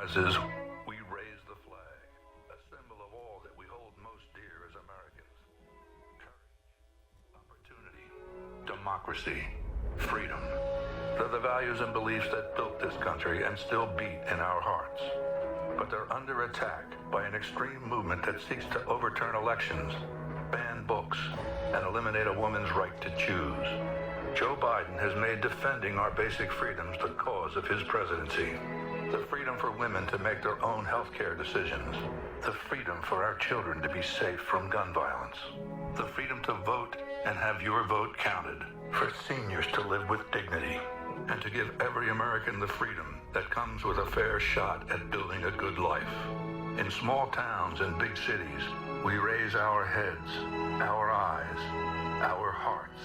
promises, we raise the flag, a symbol of all that we hold most dear as Americans. Courage, opportunity, democracy, freedom. They're the values and beliefs that built this country and still beat in our hearts. But they're under attack by an extreme movement that seeks to overturn elections, ban books, and eliminate a woman's right to choose. Joe Biden has made defending our basic freedoms the cause of his presidency. The freedom for women to make their own health care decisions. The freedom for our children to be safe from gun violence. The freedom to vote and have your vote counted. For seniors to live with dignity. And to give every American the freedom that comes with a fair shot at building a good life. In small towns and big cities, we raise our heads, our eyes, our hearts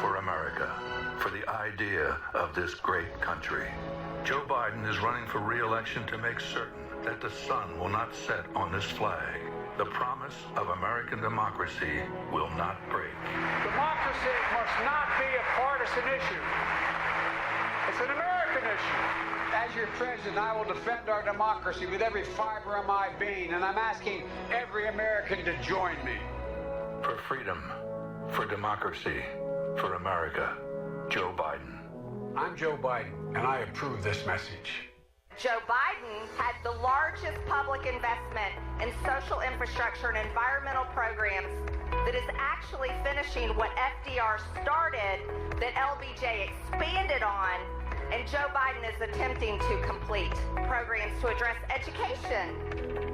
for America, for the idea of this great country. Joe Biden is running for re-election to make certain that the sun will not set on this flag. The promise of American democracy will not break. Democracy must not be a partisan issue. It's an American issue. As your president, I will defend our democracy with every fiber of my being, and I'm asking every American to join me. For freedom, for democracy, for America, Joe Biden. I'm Joe Biden, and I approve this message. Joe Biden had the largest public investment in social infrastructure and environmental programs that is actually finishing what FDR started, that LBJ expanded on, and Joe Biden is attempting to complete. Programs to address education,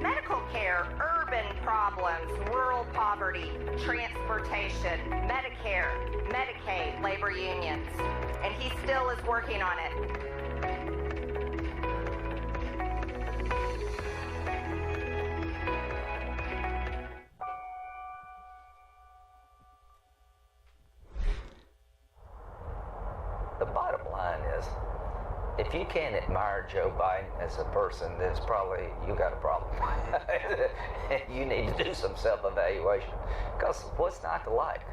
medical care, urban problems, rural poverty, transportation, Medicare, Medicaid, labor unions. And he still is working on it. The bottom line is, if you can't admire Joe Biden as a person, there's probably, you got a problem. You need to do some self-evaluation. Because what's not to like?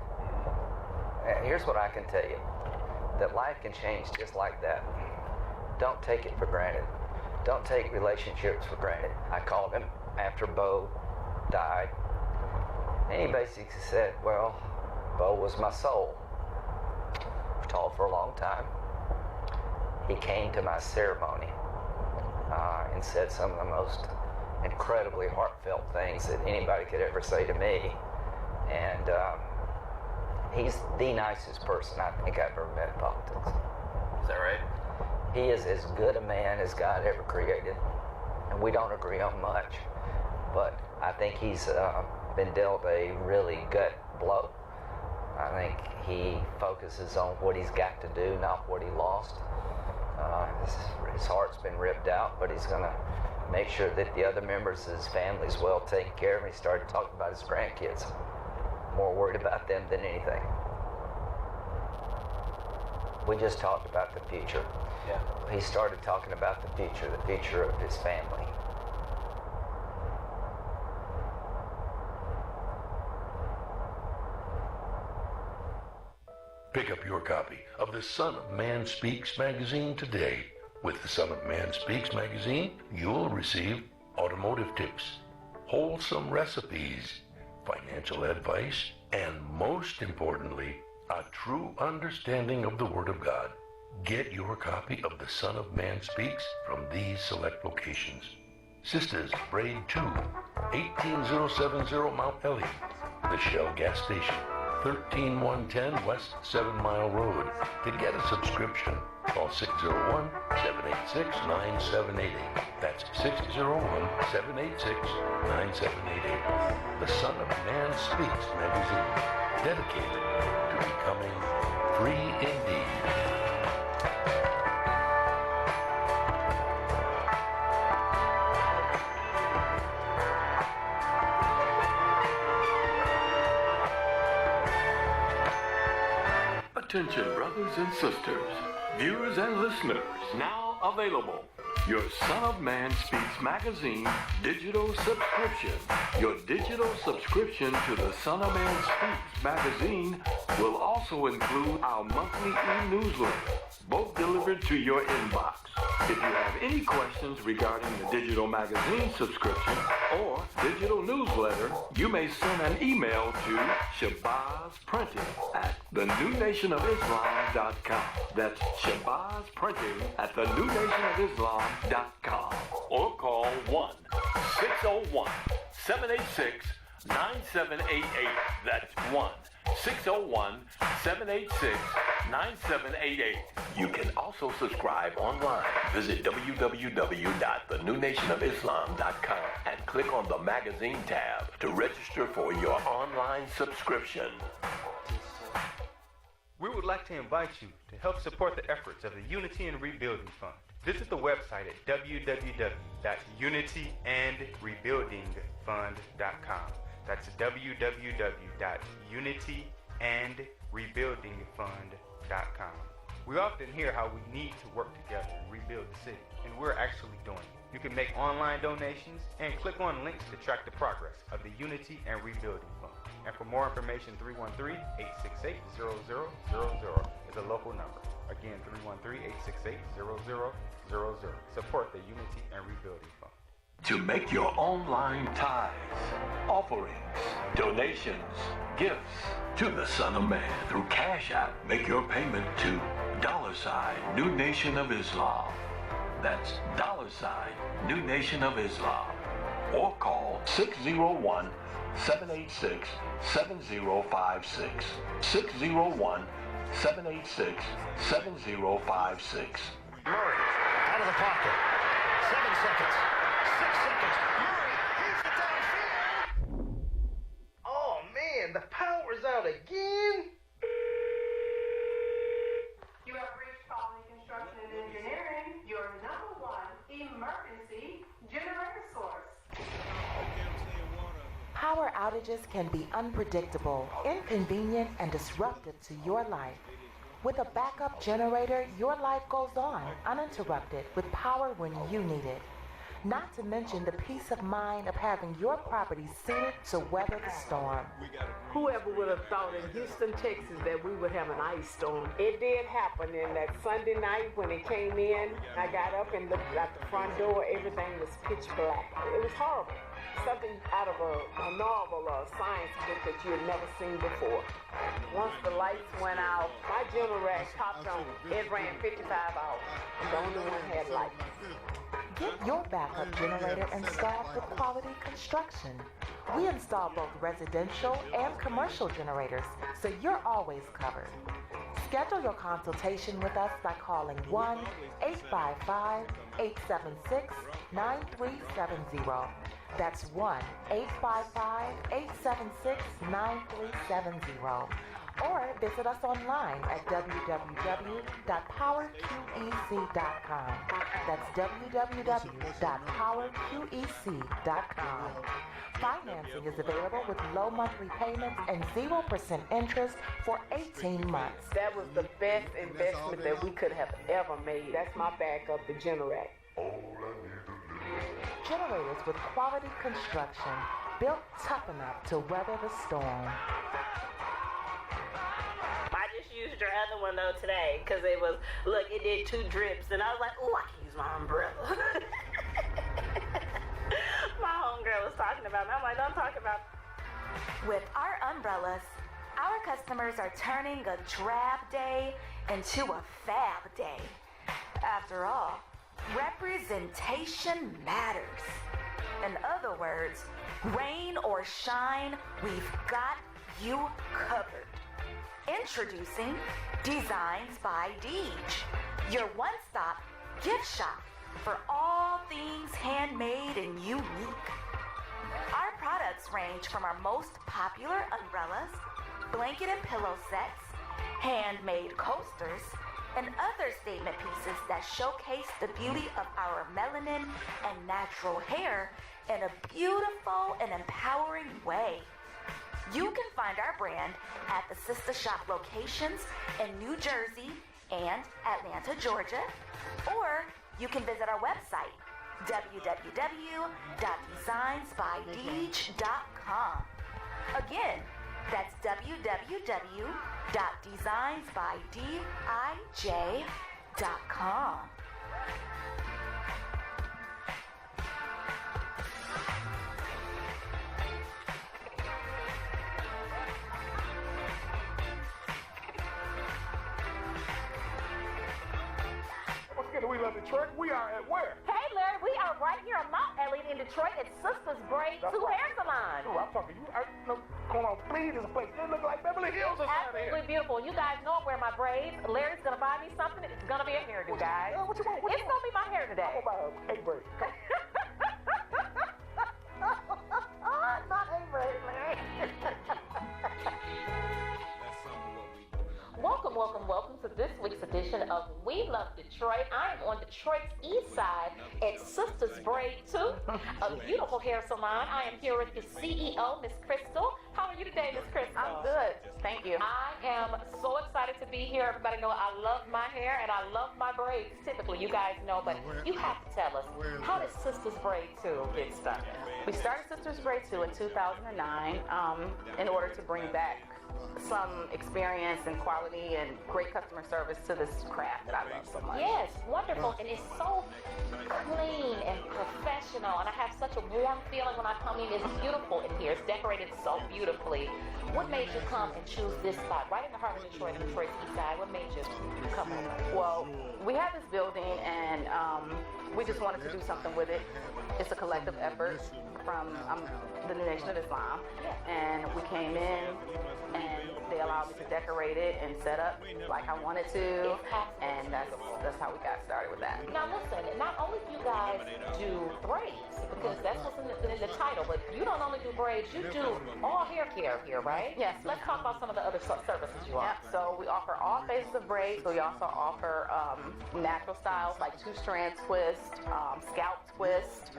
Here's what I can tell you. That life can change just like that. Don't take it for granted. Don't take relationships for granted. I called him after Bo died. And he basically said, well, Bo was my soul. We talked for a long time. He came to my ceremony and said some of the most incredibly heartfelt things that anybody could ever say to me. And he's the nicest person I think I've ever met in politics. Is that right? He is as good a man as God ever created. And we don't agree on much. But I think he's been dealt a really gut blow. I think he focuses on what he's got to do, not what he lost. His heart's been ripped out, but he's going to make sure that the other members of his family is well taken care of. He started talking about his grandkids. More worried about them than anything. We just talked about the future. Yeah. He started talking about the future of his family. Pick up your copy of the Son of Man Speaks magazine today. With the Son of Man Speaks magazine, you'll receive automotive tips, wholesome recipes, financial advice, and most importantly, a true understanding of the Word of God. Get your copy of the Son of Man Speaks from these select locations. Sisters, Braid 2, 18070 Mount Elliott, the Shell Gas Station, 13110 West 7 Mile Road. To get a subscription, call 601-786-9788. That's 601-786-9788. The Son of Man Speaks magazine, dedicated to becoming free indeed. Attention, brothers and sisters, viewers and listeners, now available. Your Son of Man Speaks magazine digital subscription. Your digital subscription to the Son of Man Speaks magazine will also include our monthly e-newsletter, both delivered to your inbox. If you have any questions regarding the digital magazine subscription or digital newsletter, you may send an email to shabazprinting@thenewnationofislam.com. That's shabazprinting@thenewnationofislam.com. Or call 1-601-786-9788. That's 1-601-786-9788. You can also subscribe online. Visit www.thenewnationofislam.com and click on the magazine tab to register for your online subscription. We would like to invite you to help support the efforts of the Unity and Rebuilding Fund. Visit the website at www.unityandrebuildingfund.com. That's www.unityandrebuildingfund.com. We often hear how we need to work together and rebuild the city, and we're actually doing it. You can make online donations and click on links to track the progress of the Unity and Rebuilding Fund. And for more information, 313-868-0000 is a local number. Again, 313-868-0000. Support the Unity and Rebuilding Fund. To make your online tithes, offerings, donations, gifts to the Son of Man through Cash App, make your payment to $New Nation of Islam. That's $New Nation of Islam. Or call 601-786-7056. 601-786-7056. Murray, out of the pocket. 7 seconds. 6 seconds. Murray hits the downfield. Oh, man, the power's out again. You have reached Quality Construction and Engineering, your #1 emergency generator source. Power outages can be unpredictable, inconvenient, and disruptive to your life. With a backup generator, your life goes on uninterrupted with power when you need it. Not to mention the peace of mind of having your property suited to weather the storm. Whoever would have thought in Houston, Texas that we would have an ice storm? It did happen, and that Sunday night when it came in, I got up and looked at the front door, everything was pitch black. It was horrible. Something out of a novel or a science book that you had never seen before. Once the lights went out, my generator popped on. It ran 55 hours. The only one had lights. Get your backup generator installed with Quality Construction. We install both residential and commercial generators, so you're always covered. Schedule your consultation with us by calling 1-855-876-9370. That's 1-855-876-9370. Or visit us online at www.powerqec.com. That's www.powerqec.com. Financing is available with low monthly payments and 0% interest for 18 months. That was the best investment that we could have ever made. That's my backup, the generator. Generators with Quality Construction, built tough enough to weather the storm. I just used your other one though today because it was, look, it did 2 drips and I was like, oh, I can use my umbrella. My homegirl was talking about me. I'm like, don't talk about me. With our umbrellas, our customers are turning a drab day into a fab day. After all, representation matters. In other words, rain or shine, we've got you covered. Introducing Designs by Deej, your one-stop gift shop for all things handmade and unique. Our products range from our most popular umbrellas, blanket and pillow sets, handmade coasters, and other statement pieces that showcase the beauty of our melanin and natural hair in a beautiful and empowering way. You can find our brand at the Sister Shop locations in New Jersey and Atlanta, Georgia, or you can visit our website, www.designsbydeej.com. Again, that's www.designsbydeej.com. We Love Detroit. We are at where? Hey, Larry, we are right here on Mount Elliott in Detroit at Sisters Braid 2 Hair Salon. Oh, I'm talking you. Come on, please. This place. It looks like Beverly Hills or something. Absolutely beautiful. You guys know I wear my braids. Larry's going to buy me something. It's going to be a hairdo, guys. What you want? It's going to be my hair today. I'm going to buy a braid. Not a braid, Larry. Welcome to this week's edition of We Love Detroit. I am on Detroit's east side at Sisters Braid 2, a beautiful hair salon. I am here with the CEO, Miss Crystal. How are you today, Miss Crystal? I'm good. Thank you. I am so excited to be here. Everybody know I love my hair and I love my braids. Typically, you guys know, but you have to tell us, how did Sisters Braid 2 get started? We started Sisters Braid 2 in 2009 in order to bring back some experience and quality and great customer service to this craft that I love so much. Yes, wonderful. And it's so clean and professional. And I have such a warm feeling when I come in. It's beautiful in here. It's decorated so beautifully. What made you come and choose this spot right in the heart of Detroit, Detroit's east side? What made you come over? Well, we have this building and we just wanted to do something with it. It's a collective effort from the New Nation of Islam. And we came in and they allowed me to decorate it and set up like I wanted to, and that's how we got started with that. Now listen, not only do you guys do braids, because that's what's in the title, but you don't only do braids, you do all hair care here, right? Yes. Let's talk about some of the other services you offer. Yeah, so we offer all phases of braids. So we also offer natural styles like 2-strand twist, scalp twist,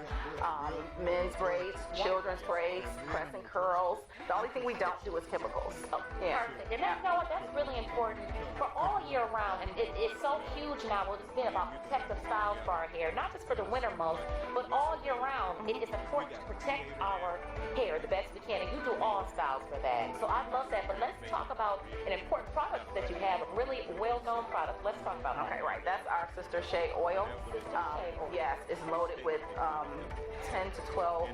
men's braids, children's braids, press and curls. The only thing we don't do is chemicals. Yeah. Perfect. And you know what? That's really important for all year round. And it's so huge now. Well, it's been about protective styles for our hair, not just for the winter months, but all year round. It is important to protect our hair the best we can. And you do all styles for that. So I love that. But let's talk about an important product that you have, a really well-known product. Let's talk about that. Okay, right. That's our Sister Shea oil. Yes, it's loaded with 10 to 12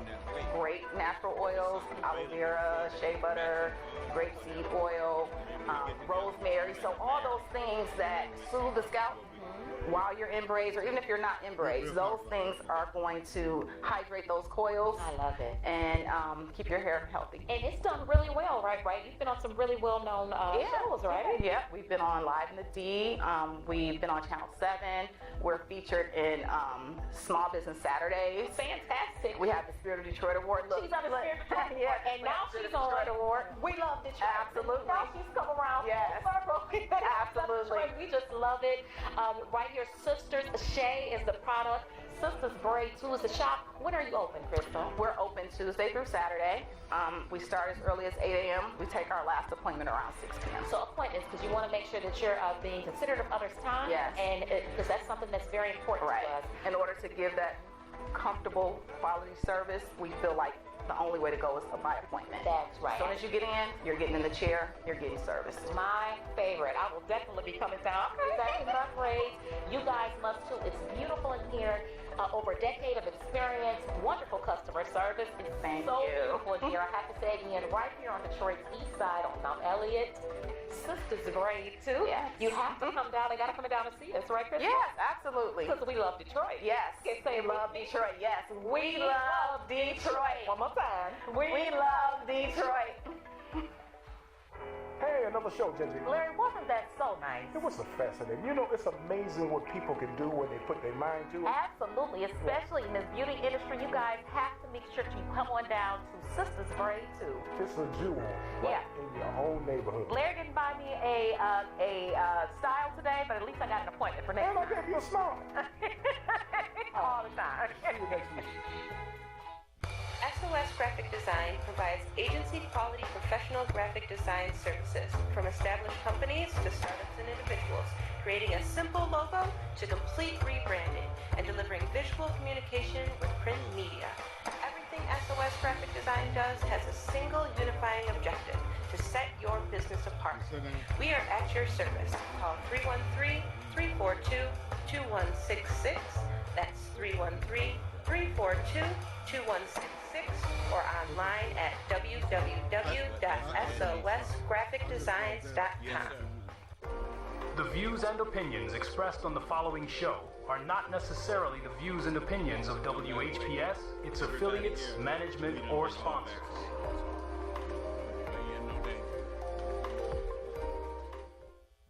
great natural oils, aloe vera, shea butter, grapeseed oil, rosemary. So all those things that soothe the scalp while you're in braids, or even if you're not in braids, those things are going to hydrate those coils. I love it. And keep your hair healthy. And it's done really well, right? You've been on some really well-known shows, right? Yeah, we've been on Live in the D. We've been on Channel 7. We're featured in Small Business Saturdays. Fantastic. We have the Spirit of Detroit Award. Look, she's on the Spirit of Detroit Award. And now she's on Detroit Award. We love Detroit. Absolutely. Now she's come around. Yes. Absolutely. We just love it. Right here, Sisters Shea is the product. Sisters Braid 2 is the shop. When are you open, Crystal? We're open Tuesday through Saturday. We start as early as 8 a.m. We take our last appointment around 6 p.m. So appointments, because you want to make sure that you're being considerate of others' time. Yes. And because that's something that's very important to us. In order to give that comfortable quality service, we feel like the only way to go is by appointment. That's right. As soon as you get in, you're getting in the chair, you're getting service. My favorite. I will definitely be coming down. Exactly, my braids. You guys must too. It's beautiful in here. Over a decade of experience, wonderful customer service. It's so beautiful in here. I have to say again, right here on Detroit's east side on Mount Elliott, Sisters Braid 2. Yes. You have to come down. They got to come down and see us, right, Chris? Yes, absolutely. Because we love Detroit. Yes. Say we love Detroit. Yes. We love Detroit. One more time. We love Detroit. Hey, another show, Gingy. Larry, wasn't that so nice? It was so fascinating. You know, it's amazing what people can do when they put their mind to it. Absolutely, especially in this beauty industry. You guys have to make sure you come on down to Sisters Braid 2. It's a jewel in your own neighborhood. Larry didn't buy me a style today, but at least I got an appointment for next time. I gave you a smile. All the time. See you next week. SOS Graphic Design provides agency-quality professional graphic design services from established companies to startups and individuals, creating a simple logo to complete rebranding and delivering visual communication with print media. Everything SOS Graphic Design does has a single unifying objective: to set your business apart. We are at your service. Call 313-342-2166. That's 313-342-2166, or online at www.sosgraphicdesigns.com. The views and opinions expressed on the following show are not necessarily the views and opinions of WHPS, its affiliates, management, or sponsors.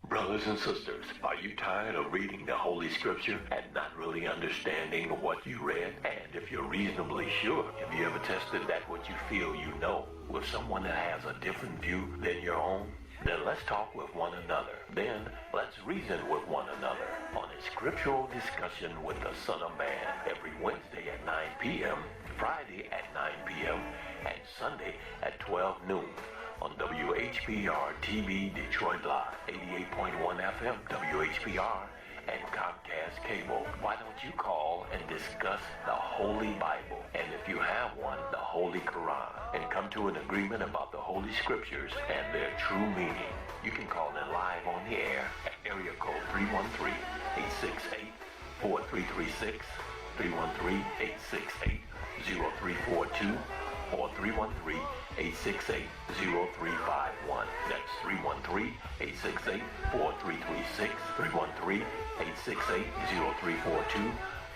Brothers and sisters, are you tired of reading the Holy Scripture and not really understanding what you read? And if you're reasonably sure, have you ever tested that what you feel you know with someone that has a different view than your own? Then let's talk with one another. Then let's reason with one another on a Scriptural Discussion with the Son of Man every Wednesday at 9 p.m., Friday at 9 p.m., and Sunday at 12 noon. On WHPR TV Detroit Live, 88.1 FM WHPR, and Comcast Cable. Why don't you call and discuss the Holy Bible, and if you have one, the Holy Quran, and come to an agreement about the Holy Scriptures and their true meaning? You can call in live on the air at area code 313-868-4336, 313-868-0342, or 313-868-0351. That's 313-868-4336, 313-868-0342,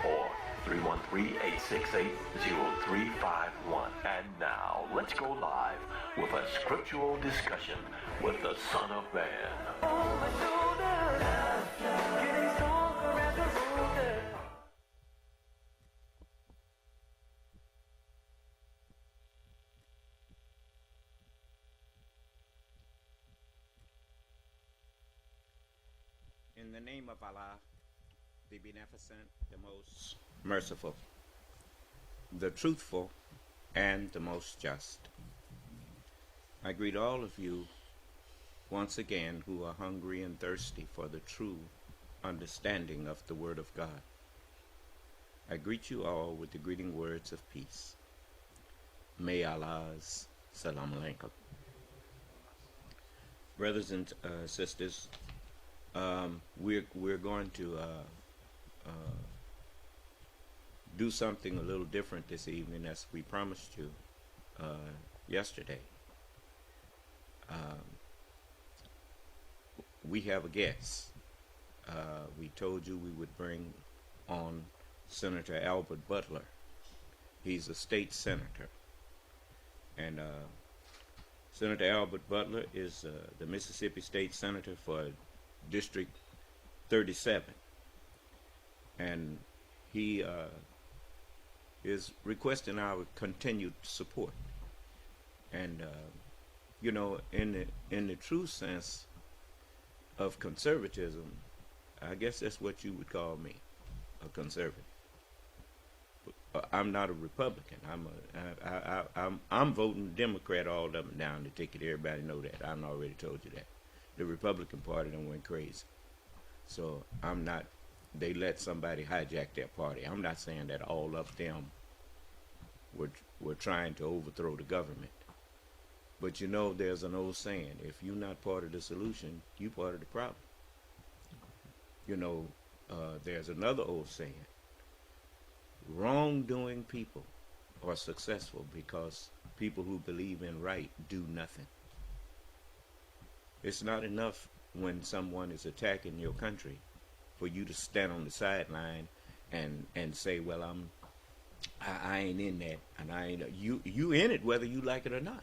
or 313-868-0351. And now, let's go live with a Scriptural Discussion with the Son of Man. In the name of Allah, the Beneficent, the Most Merciful, the Truthful, and the Most Just. I greet all of you once again who are hungry and thirsty for the true understanding of the Word of God. I greet you all with the greeting words of peace. May Allah's Salam Alaikum. Brothers and sisters, we're going to do something a little different this evening, as we promised you yesterday. We have a guest. We told you we would bring on Senator Albert Butler. He's a state senator, and Senator Albert Butler is the Mississippi State Senator for District 37, and he is requesting our continued support. And you know, in the true sense of conservatism, I guess that's what you would call me, a conservative. I'm not a Republican. I'm voting Democrat all up and down the ticket. Everybody know that. I've already told you that. The Republican Party done went crazy. So I'm not, they let somebody hijack their party. I'm not saying that all of them were trying to overthrow the government. But you know, there's an old saying, if you're not part of the solution, you're part of the problem. You know, there's another old saying, wrongdoing people are successful because people who believe in right do nothing. It's not enough when someone is attacking your country for you to stand on the sideline and say, well, I ain't in that, and I ain't you in it whether you like it or not.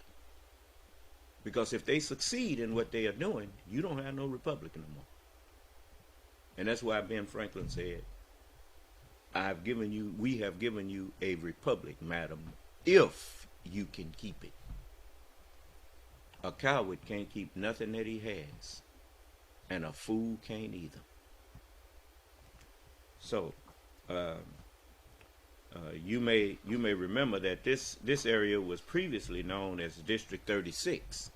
Because if they succeed in what they are doing, you don't have no Republican no more. And that's why Ben Franklin said, we have given you a republic, madam, if you can keep it. A coward can't keep nothing that he has, and a fool can't either. So, you may remember that this area was previously known as District 36.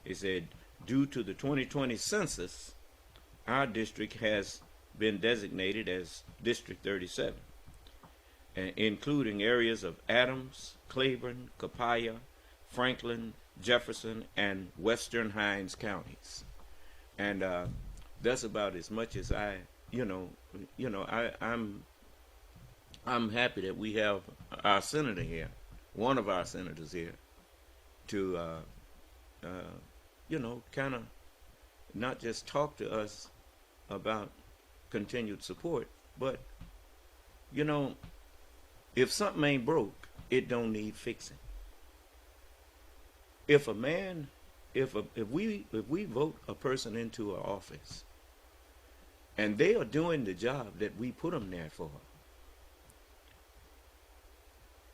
It said, due to the 2020 census, our district has been designated as District 37, including areas of Adams, Claiborne, Copiah, Franklin, Jefferson, and Western Hines counties. And That's about as much as I'm happy that we have our senator here, one of our senators here, to kind of not just talk to us about continued support, but if something ain't broke, it don't need fixing. If we vote a person into an office and they are doing the job that we put them there for,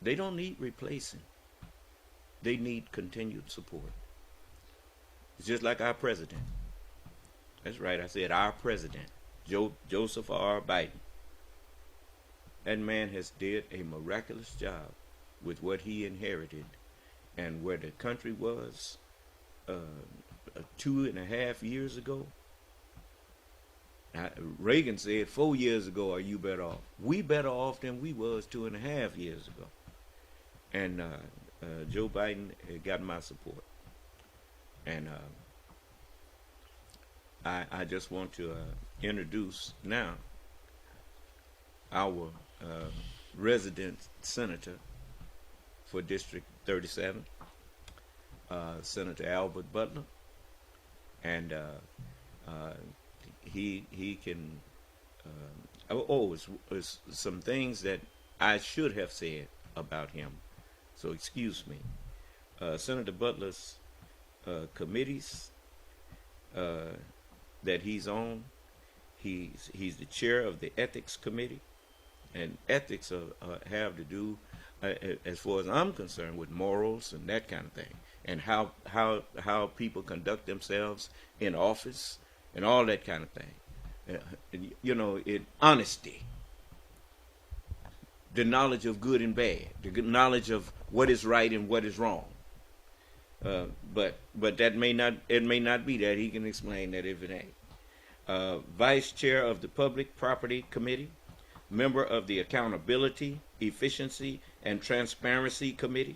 they don't need replacing. They need continued support. It's just like our president. That's right, I said our president, Joseph R. Biden. That man has did a miraculous job with what he inherited and where the country was 2.5 years ago. Reagan said 4 years ago, are you better off? We better off than we was 2.5 years ago. And Joe Biden got my support. And I just want to introduce now our resident senator for District 37, Senator Albert Butler. And he can it's some things that I should have said about him, so excuse me. Senator Butler's committees that he's on, he's the chair of the ethics committee, and ethics have to do, as far as I'm concerned, with morals and that kind of thing, and how people conduct themselves in office and all that kind of thing. Honesty, the knowledge of good and bad, the knowledge of what is right and what is wrong. But that may not be that. He can explain that if it ain't. Vice chair of the Public Property Committee, member of the Accountability, Efficiency, and Transparency Committee,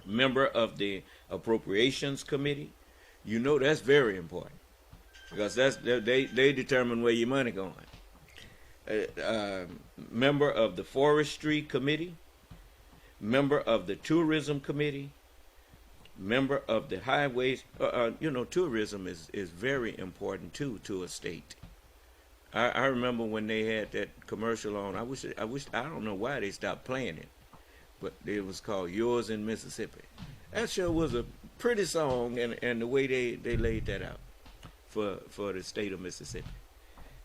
member of the Appropriations Committee. That's very important, because they determine where your money going. Member of the Forestry Committee, member of the Tourism Committee, member of the Highways. Tourism is very important too to a state. I remember when they had that commercial on. I don't know why they stopped playing it, but it was called Yours in Mississippi. That show was a pretty song, and the way they laid that out for the state of Mississippi.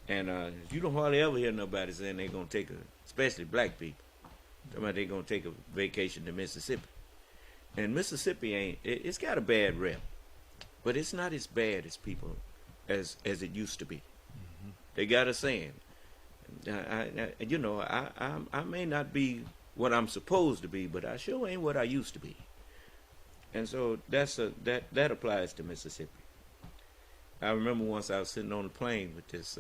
And you don't hardly ever hear nobody saying they're going to take especially black people, talking about they're going to take a vacation to Mississippi. And Mississippi it's got a bad rep, but it's not as bad as as it used to be. Mm-hmm. They got a saying, I may not be what I'm supposed to be, but I sure ain't what I used to be. And so that applies to Mississippi. I remember once I was sitting on a plane with this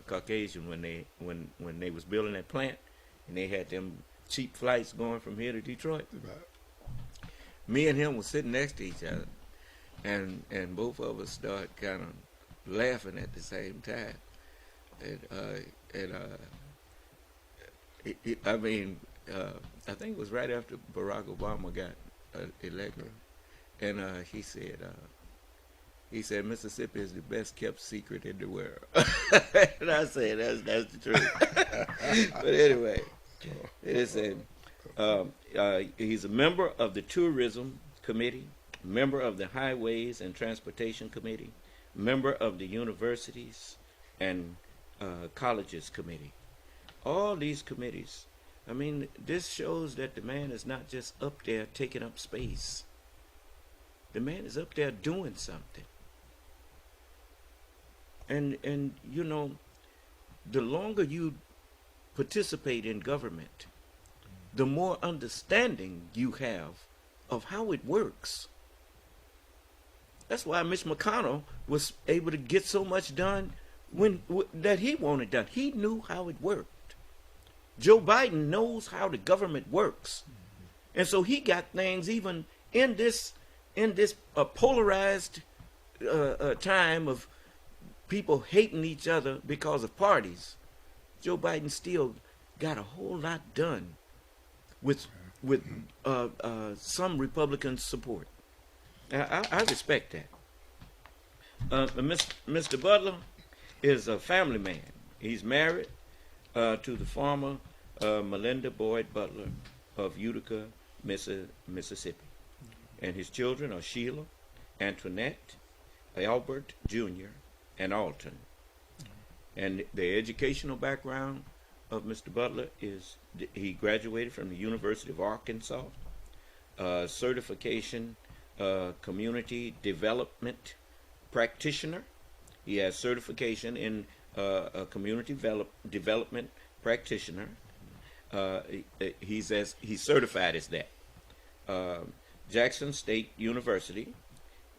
Caucasian when they was building that plant, and they had them cheap flights going from here to Detroit. Right. Me and him were sitting next to each other, and both of us started kind of laughing at the same time. I think it was right after Barack Obama got elected, and he said Mississippi is the best kept secret in the world. And I said that's the truth. But anyway, it said he's a member of the Tourism Committee, member of the Highways and Transportation Committee, member of the Universities and Colleges Committee. All these committees. This shows that the man is not just up there taking up space. The man is up there doing something. And the longer you participate in government, the more understanding you have of how it works. That's why Mitch McConnell was able to get so much done that he wanted done. He knew how it worked. Joe Biden knows how the government works. And so he got things even in this polarized time of people hating each other because of parties, Joe Biden still got a whole lot done with some Republican support. I respect that. Mr. Butler is a family man. He's married to the former Melinda Boyd Butler of Utica, Mississippi. And his children are Sheila, Antoinette, Albert Jr., and Alton. And the educational background of Mr. Butler is he graduated from the University of Arkansas, certification community development practitioner. He has certification in a community development practitioner. He's certified as that. Jackson State University.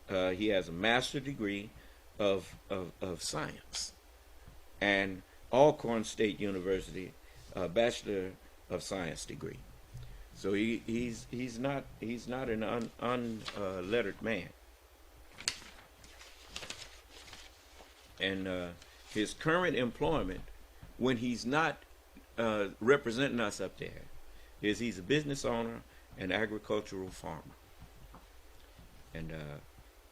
He has a master's degree of science, and Alcorn State University, a Bachelor of Science degree. So he's not an unlettered man. And his current employment, when he's not representing us up there, is he's a business owner and agricultural farmer. And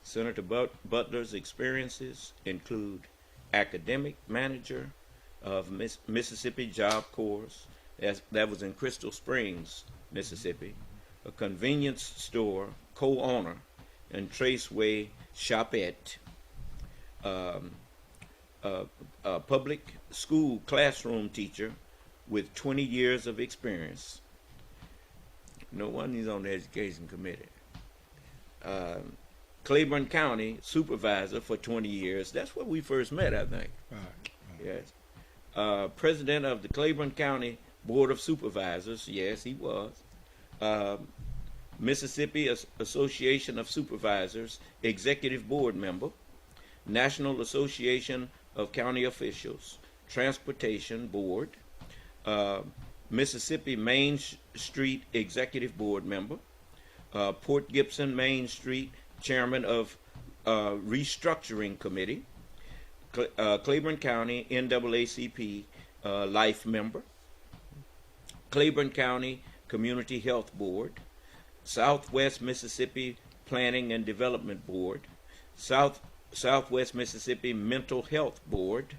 Senator Butler's experiences include academic manager of Mississippi Job Corps, that was in Crystal Springs, Mississippi, a convenience store co-owner and Traceway Shopette, a public school classroom teacher with 20 years of experience. No wonder he's on the education committee. Claiborne County supervisor for 20 years. That's where we first met, I think. Yes. President of the Claiborne County Board of Supervisors. Yes, he was. Mississippi Association of Supervisors, executive board member. National Association of County Officials, Transportation Board. Mississippi Main Street executive board member. Port Gibson Main Street chairman of restructuring committee. Claiborne County NAACP life member. Claiborne County Community Health Board. Southwest Mississippi Planning and Development Board. Southwest Mississippi Mental Health Board.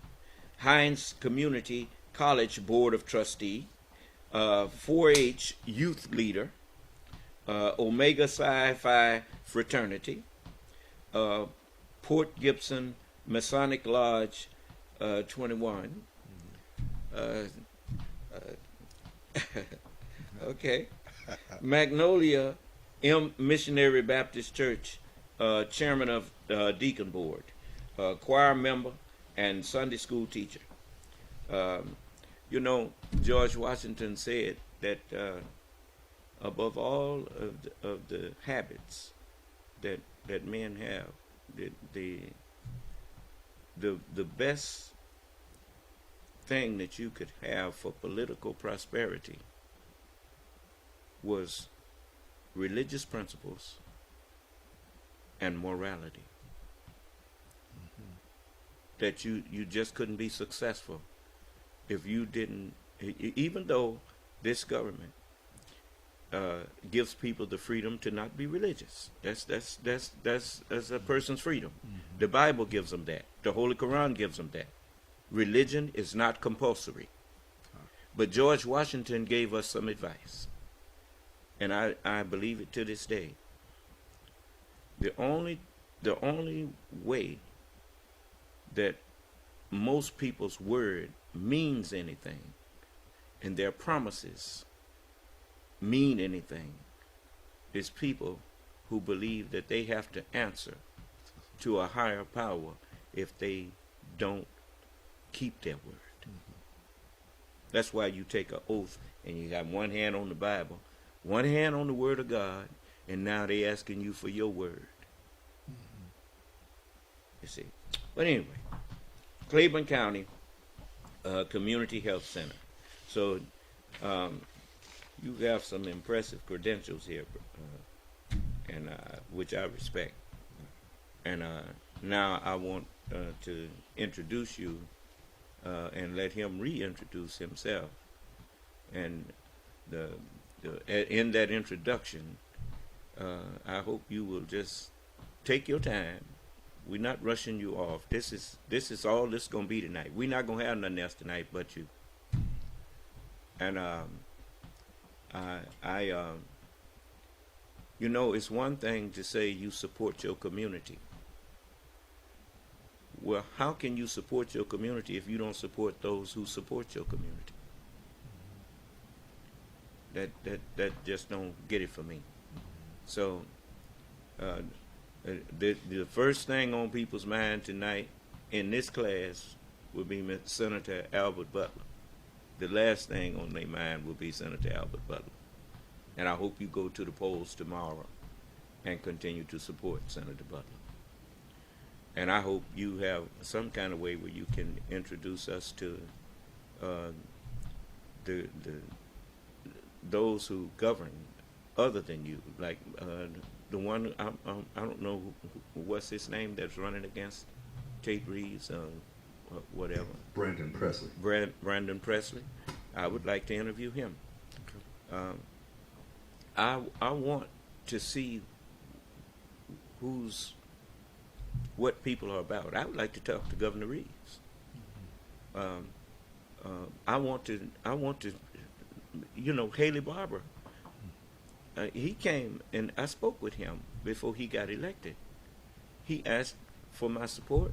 Hines Community College Board of Trustee. 4-H youth leader. Omega Psi Phi fraternity. Port Gibson Masonic Lodge 21. Okay. Magnolia M Missionary Baptist Church chairman of Deacon Board, choir member, and Sunday school teacher. You know, George Washington said that above all of the habits that men have, the best thing that you could have for political prosperity was religious principles and morality. Mm-hmm. That you just couldn't be successful if you didn't, even though this government gives people the freedom to not be religious. That's a person's freedom. Mm-hmm. The Bible gives them that. The Holy Quran gives them that. Religion is not compulsory. But George Washington gave us some advice, and I believe it to this day. The only way that most people's word means anything and their promises mean anything is people who believe that they have to answer to a higher power if they don't keep their word. Mm-hmm. That's why you take an oath and you got one hand on the Bible, one hand on the Word of God, and now they asking you for your word. Mm-hmm. You see. But anyway, Claiborne County Community Health Center. So you have some impressive credentials here, and which I respect. And now I want to introduce you and let him reintroduce himself. And in that introduction, I hope you will just take your time. We're not rushing you off. This is all this gonna be tonight. We're not gonna have nothing else tonight but you. And you know, it's one thing to say you support your community. Well, how can you support your community if you don't support those who support your community? That just don't get it for me. So the first thing on people's mind tonight in this class will be Senator Albert Butler. The last thing on their mind will be Senator Albert Butler. And I hope you go to the polls tomorrow and continue to support Senator Butler. And I hope you have some kind of way where you can introduce us to those who govern other than you, like the one I don't know what's his name that's running against Tate Reeves, whatever. Brandon Presley. Brandon Presley. I would like to interview him. Okay. I want to see what people are about. I would like to talk to Governor Reeves. I want to, you know, Haley Barber. He came and I spoke with him before he got elected. He asked for my support.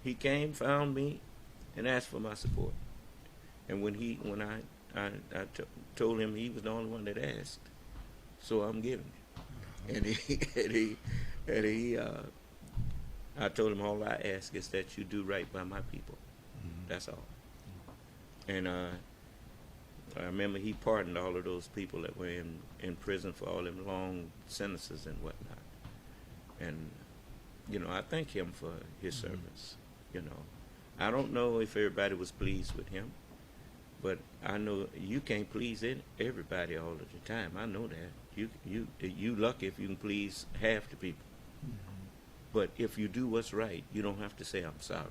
He came, found me, and asked for my support. And when I told him he was the only one that asked, so I'm giving it. And he I told him all I ask is that you do right by my people. That's all. And I remember he pardoned all of those people that were in prison for all them long sentences and whatnot. And, you know, I thank him for his service. You know, I don't know if everybody was pleased with him, but I know you can't please everybody all of the time. I know that. You lucky if you can please half the people. But if you do what's right, you don't have to say I'm sorry.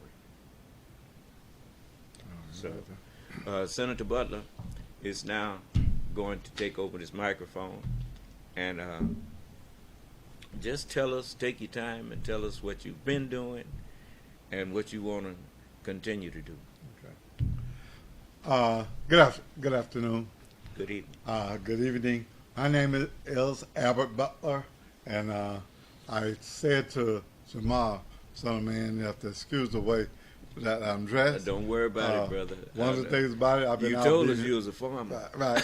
So, Senator Butler is now going to take over this microphone and just take your time and tell us what you've been doing and what you want to continue to do. Okay. Good afternoon. Good evening. Good evening. My name is Albert Butler, and I said to Jamal, son of man, you have to excuse the way that I'm dressed. Don't worry about it, brother. One of the things about it, I've been you out told us beating, you was a farmer. Right.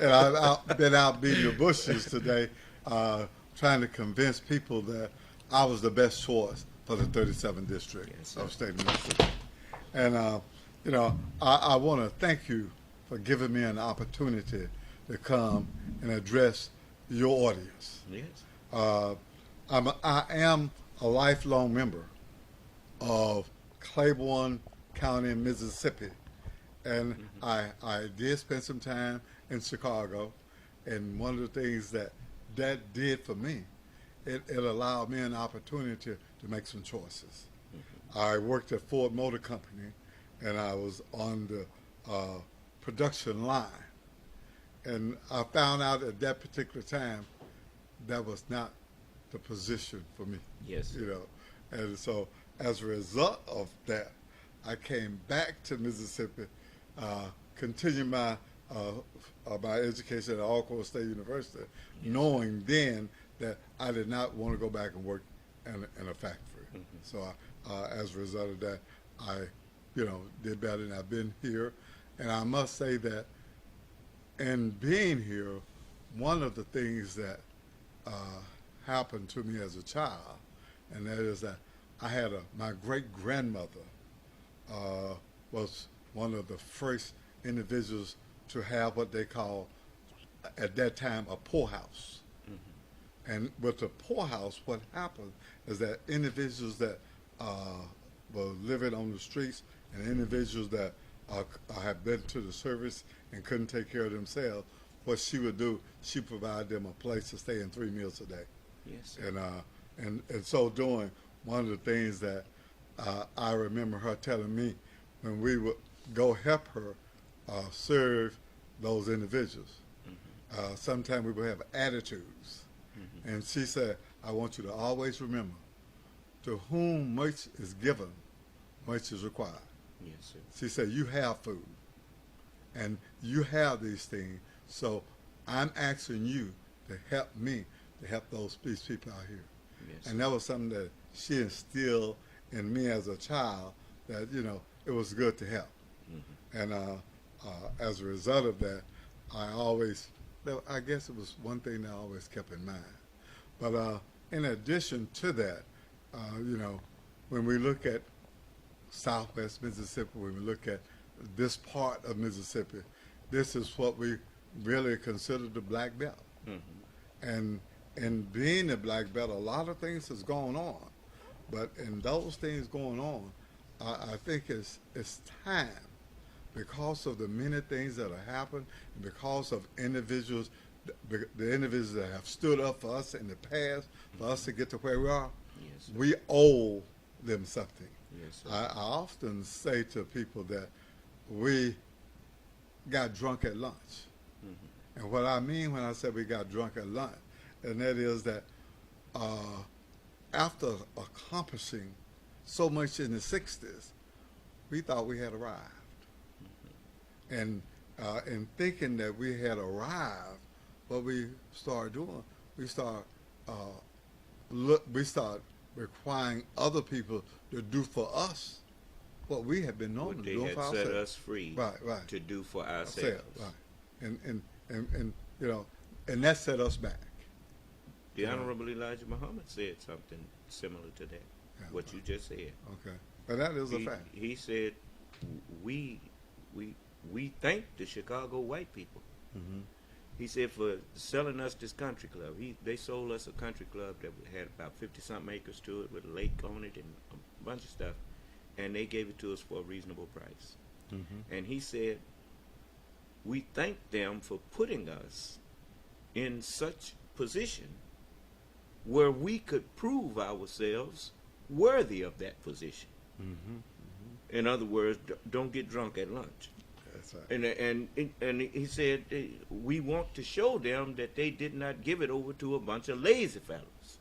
And I've been out beating the bushes today, trying to convince people that I was the best choice for the 37th district of state of Mississippi. And, you know, I want to thank you for giving me an opportunity to come and address your audience. Yes. I am a lifelong member of Claiborne County, Mississippi, and I did spend some time in Chicago, and one of the things that did for me, it allowed me an opportunity to make some choices. I worked at Ford Motor Company, and I was on the production line, and I found out at that particular time that was not the position for me. Yes. You know, and so as a result of that, I came back to Mississippi, continued my education at Alcorn State University, knowing then that I did not want to go back and work in a factory. So as a result of that, I, you know, did better, and I've been here. And I must say that in being here, one of the things that happened to me as a child, and that is that I had my great-grandmother was one of the first individuals to have what they call, at that time, a poorhouse. And with the poorhouse, what happened is that individuals that were living on the streets and individuals that had been to the service and couldn't take care of themselves, what she would do, she provided them a place to stay in 3 meals a day. Yes. And so doing, one of the things that I remember her telling me when we would go help her serve those individuals. Sometimes we would have attitudes. And she said, I want you to always remember, to whom much is given, much is required. Yes, sir. She said, you have food, and you have these things, so I'm asking you to help me to help these people out here. Yes, and that was something that she instilled in me as a child, that, you know, it was good to help. And as a result of that, I guess it was one thing that I always kept in mind. But in addition to that, you know, when we look at Southwest Mississippi, when we look at this part of Mississippi, this is what we really consider the black belt. And being the black belt, a lot of things is going on. But in those things going on, I think it's time, because of the many things that have happened, and because of individuals, the individuals that have stood up for us in the past, for us to get to where we are, we owe them something. Yes, I often say to people that we got drunk at lunch. And what I mean when I say we got drunk at lunch, and that is that after accomplishing so much in the 60s, we thought we had arrived. And in thinking that we had arrived, what we started doing, we start requiring other people to do for us what we have been known to do for ourselves. They had set us free right. to do for ourselves. Right. And you know, and that set us back. The Honorable Elijah Muhammad said something similar to that, what you just said. Okay. But that is a fact. He said, we thank the Chicago white people. He said, for selling us this country club. They sold us a country club that had about 50-something acres to it with a lake on it and a bunch of stuff. And they gave it to us for a reasonable price. And he said, we thank them for putting us in such position where we could prove ourselves worthy of that position. In other words, don't get drunk at lunch. That's right. And he said, we want to show them that they did not give it over to a bunch of lazy fellows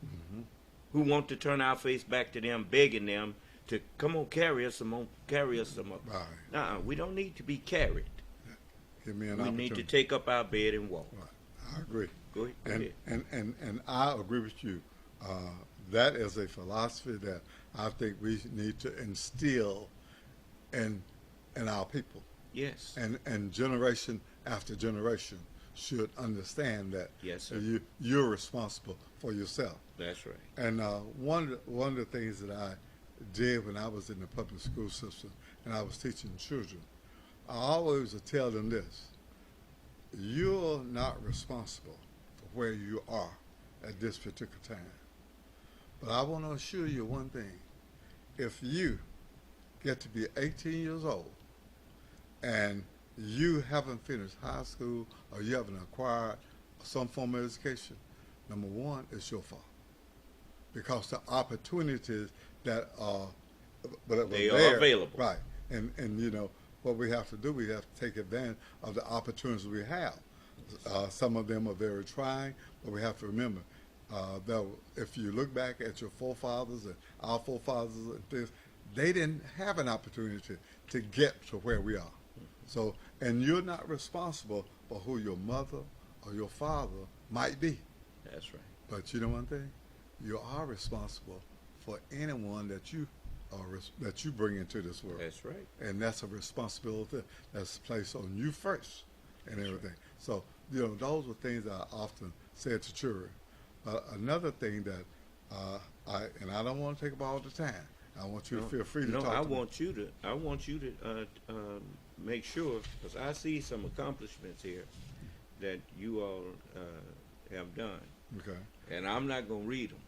who want to turn our face back to them, begging them to come on, carry us some more. Right. We don't need to be carried. Give me an we opportunity. need to take up our bed and walk. Right. I agree. Go ahead. And I agree with you. That is a philosophy that I think we need to instill in our people. Yes. And generation after generation should understand that you're responsible for yourself. That's right. And one of the things that I did when I was in the public school system and I was teaching children, I always would tell them this: you're not responsible for where you are at this particular time. But I want to assure you one thing. If you get to be 18 years old and you haven't finished high school or you haven't acquired some form of education, number one, it's your fault. Because the opportunities that are available. Right. And you know, what we have to do, we have to take advantage of the opportunities we have. Some of them are very trying, but we have to remember that if you look back at your forefathers and our forefathers and things, they didn't have an opportunity to get to where we are. So, and you're not responsible for who your mother or your father might be. That's right. But you know one thing? You are responsible for anyone that you bring into this world. That's right. And that's a responsibility that's placed on you first and everything. Right. So, you know, those are things that I often say to children. Another thing that I don't want to take up all the time. I want you to feel free to talk to me. I want you to make sure, because I see some accomplishments here that you all have done. Okay. And I'm not going to read them.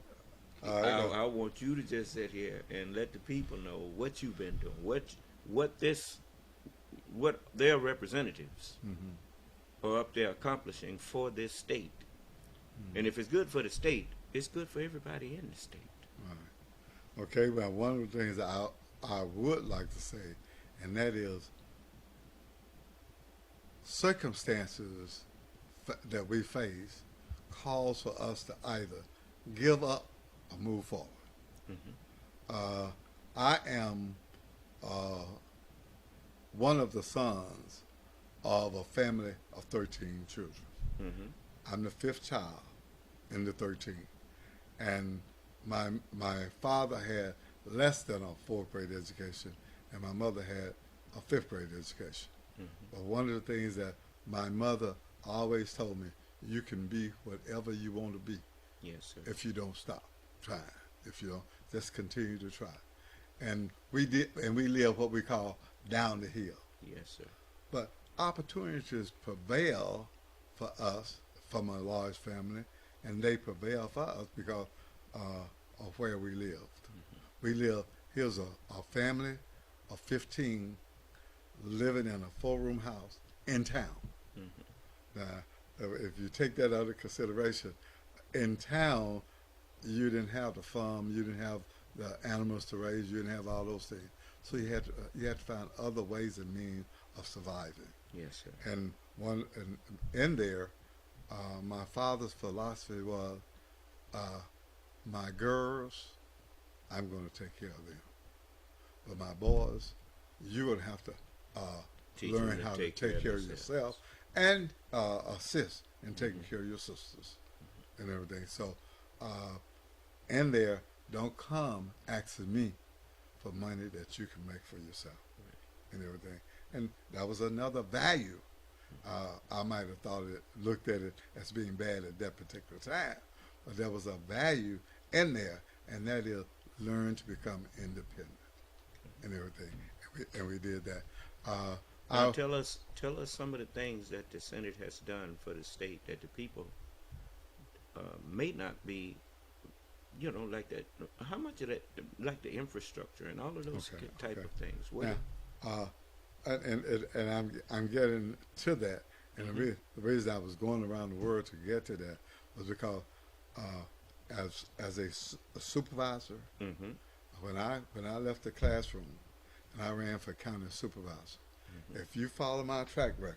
I want you to just sit here and let the people know what you've been doing, what their representatives are up there accomplishing for this state. And if it's good for the state, it's good for everybody in the state. Right. Okay, well, one of the things I would like to say, and that is circumstances that we face calls for us to either give up or move forward. Mm-hmm. I am one of the sons of a family of 13 children. Mm-hmm. I'm the fifth child in the 13. And my father had less than a fourth grade education, and my mother had a fifth grade education. Mm-hmm. But one of the things that my mother always told me, you can be whatever you want to be. Yes, sir. If you don't stop trying. If you don't, just continue to try. And we did, and we live what we call down the hill. Yes, sir. But opportunities prevail for us from a large family, and they prevail for us because of where we lived. Mm-hmm. We live, here's a family of 15 living in a 4-room house in town. Mm-hmm. Now, if you take that under consideration, in town, you didn't have the farm, you didn't have the animals to raise, you didn't have all those things. So you had to find other ways and means of surviving. Yes, sir. And in there, my father's philosophy was, my girls, I'm going to take care of them. But my boys, you're going to have to learn how to take care of yourself and assist in taking care of your sisters and everything. So in there, don't come asking me for money that you can make for yourself and everything. And that was another value. I might have looked at it as being bad at that particular time, but there was a value in there, and that is learn to become independent and everything. And we did that. Now tell us some of the things that the Senate has done for the state that the people may not be, like that. How much of that, like the infrastructure and all of those type of things? Now, and I'm getting to that, and Mm-hmm. the reason I was going around the world to get to that was because as a supervisor, mm-hmm. when I left the classroom and I ran for county supervisor, mm-hmm. if you follow my track record,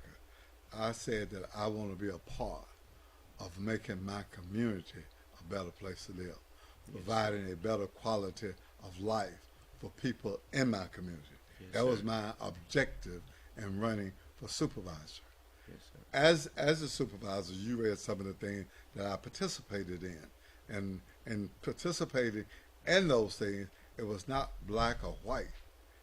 I said that I want to be a part of making my community a better place to live, providing a better quality of life for people in my community. Yes, that sir. was my objective in running for supervisor. Yes, sir. As a supervisor, you read some of the things that I participated in, and participating in those things, it was not black or white.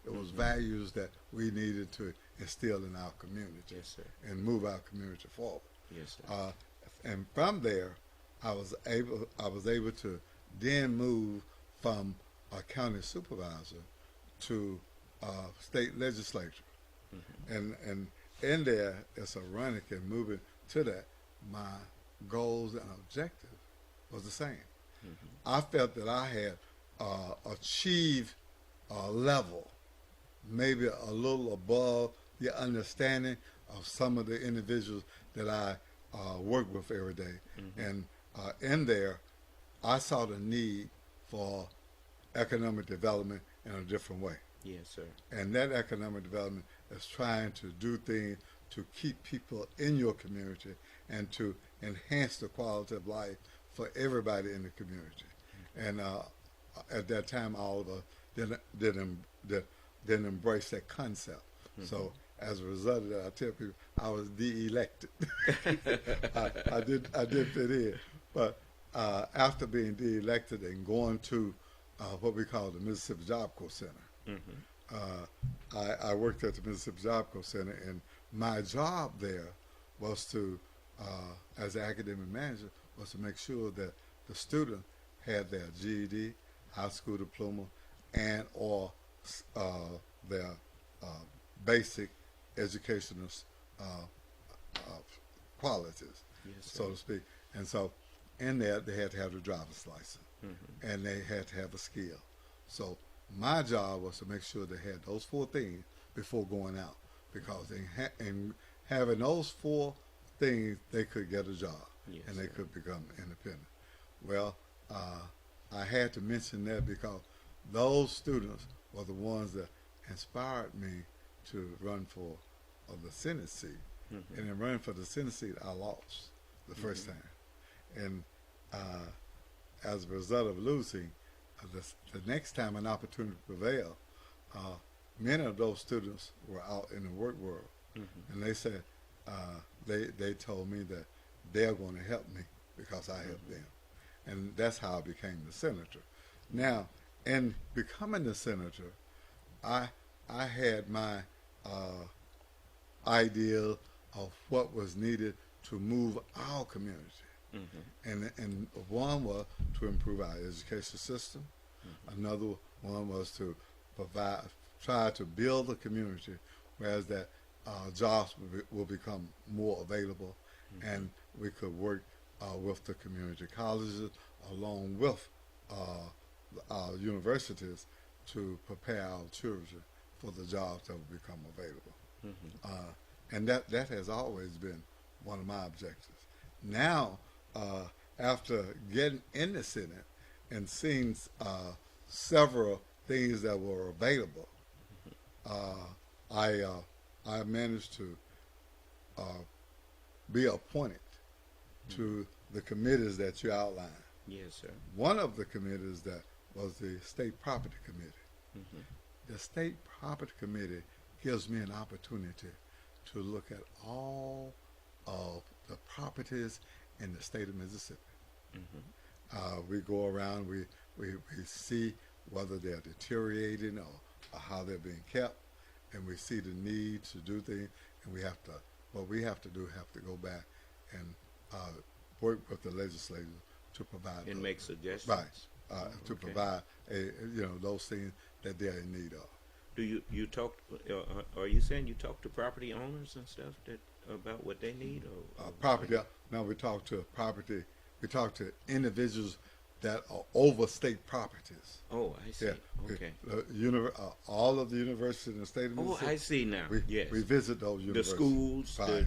It was Mm-hmm. values that we needed to instill in our community. Yes, sir. And move our community forward. Yes, sir. And from there, I was able to then move from a county supervisor to state legislature. Mm-hmm. And in there, it's ironic in moving to that, my goals and objectives was the same. Mm-hmm. I felt that I had achieved a level, maybe a little above the understanding of some of the individuals that I work with every day. Mm-hmm. And in there, I saw the need for economic development in a different way. Yes, sir. And that economic development is trying to do things to keep people in your community and to enhance the quality of life for everybody in the community. And at that time, all of us didn't embrace that concept. Mm-hmm. So as a result of that, I tell people I was de-elected. I did fit in. But after being de-elected and going to what we call the Mississippi Job Corps Center, mm-hmm. I worked at the Mississippi Job Corps Center, and my job there was to, as an academic manager, was to make sure that the student had their GED, high school diploma, and or their basic educational qualities, yes, so to speak. And so in there, they had to have the driver's license, mm-hmm. and they had to have a skill. So my job was to make sure they had those 4 things before going out, because in having those 4 things, they could get a job, yes, and they sir. could become independent. Well, I had to mention that because those students were the ones that inspired me to run for the Senate seat. Mm-hmm. And in running for the Senate seat, I lost the first time. And as a result of losing, the next time an opportunity prevailed, many of those students were out in the work world. And they said, they told me that they're going to help me because I helped them. And that's how I became the senator. Now, in becoming the senator, I had my idea of what was needed to move our community. And one was to improve our education system. Another one was to try to build a community whereas that jobs will become more available, and we could work with the community colleges along with our universities to prepare our children for the jobs that will become available. And that has always been one of my objectives. Now, after getting in the Senate and seeing several things that were available, I managed to be appointed to the committees that you outlined. Yes, sir. One of the committees that was the State Property Committee. The State Property Committee gives me an opportunity to look at all of the properties in the state of Mississippi. We go around, we see whether they're deteriorating or how they're being kept, and we see the need to do things, and we have to go back and work with the legislature to provide and make suggestions. Right, to provide those things that they're in need of. Do you talk? Are you saying you talk to property owners and stuff about what they need? Or property? Now we talk to property. We talk to individuals that are over state properties. Oh, I see. Yeah. Okay. All of the universities in the state of Mississippi. Oh, I see now. Yes. We visit those universities. The schools, right.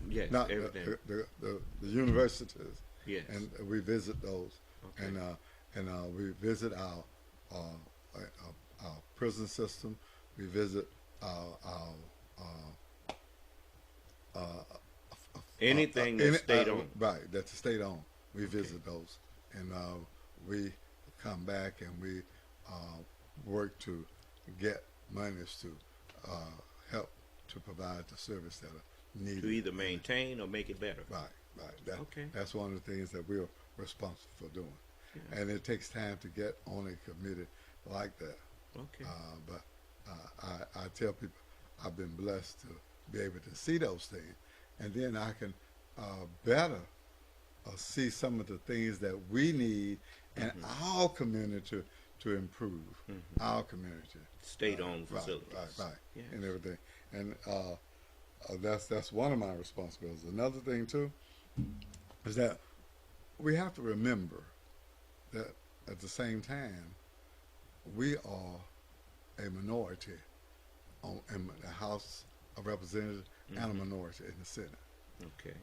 Yes, not everything. The universities. Yes. And we visit those. Okay. And we visit our prison system. We visit anything that's state-owned. Right, that's state-owned. We visit those. And we come back and we work to get monies to help to provide the service that are needed. To either maintain or make it better. Right. Okay. That's one of the things that we're responsible for doing. Yeah. And it takes time to get on a committee like that. Okay. But I tell people I've been blessed to be able to see those things, and then I can better see some of the things that we need in our community to improve our community. State-owned facilities. Right. Yes. And everything. And that's one of my responsibilities. Another thing too is that we have to remember that at the same time we are a minority in the House of Representatives and a minority in the Senate. Okay.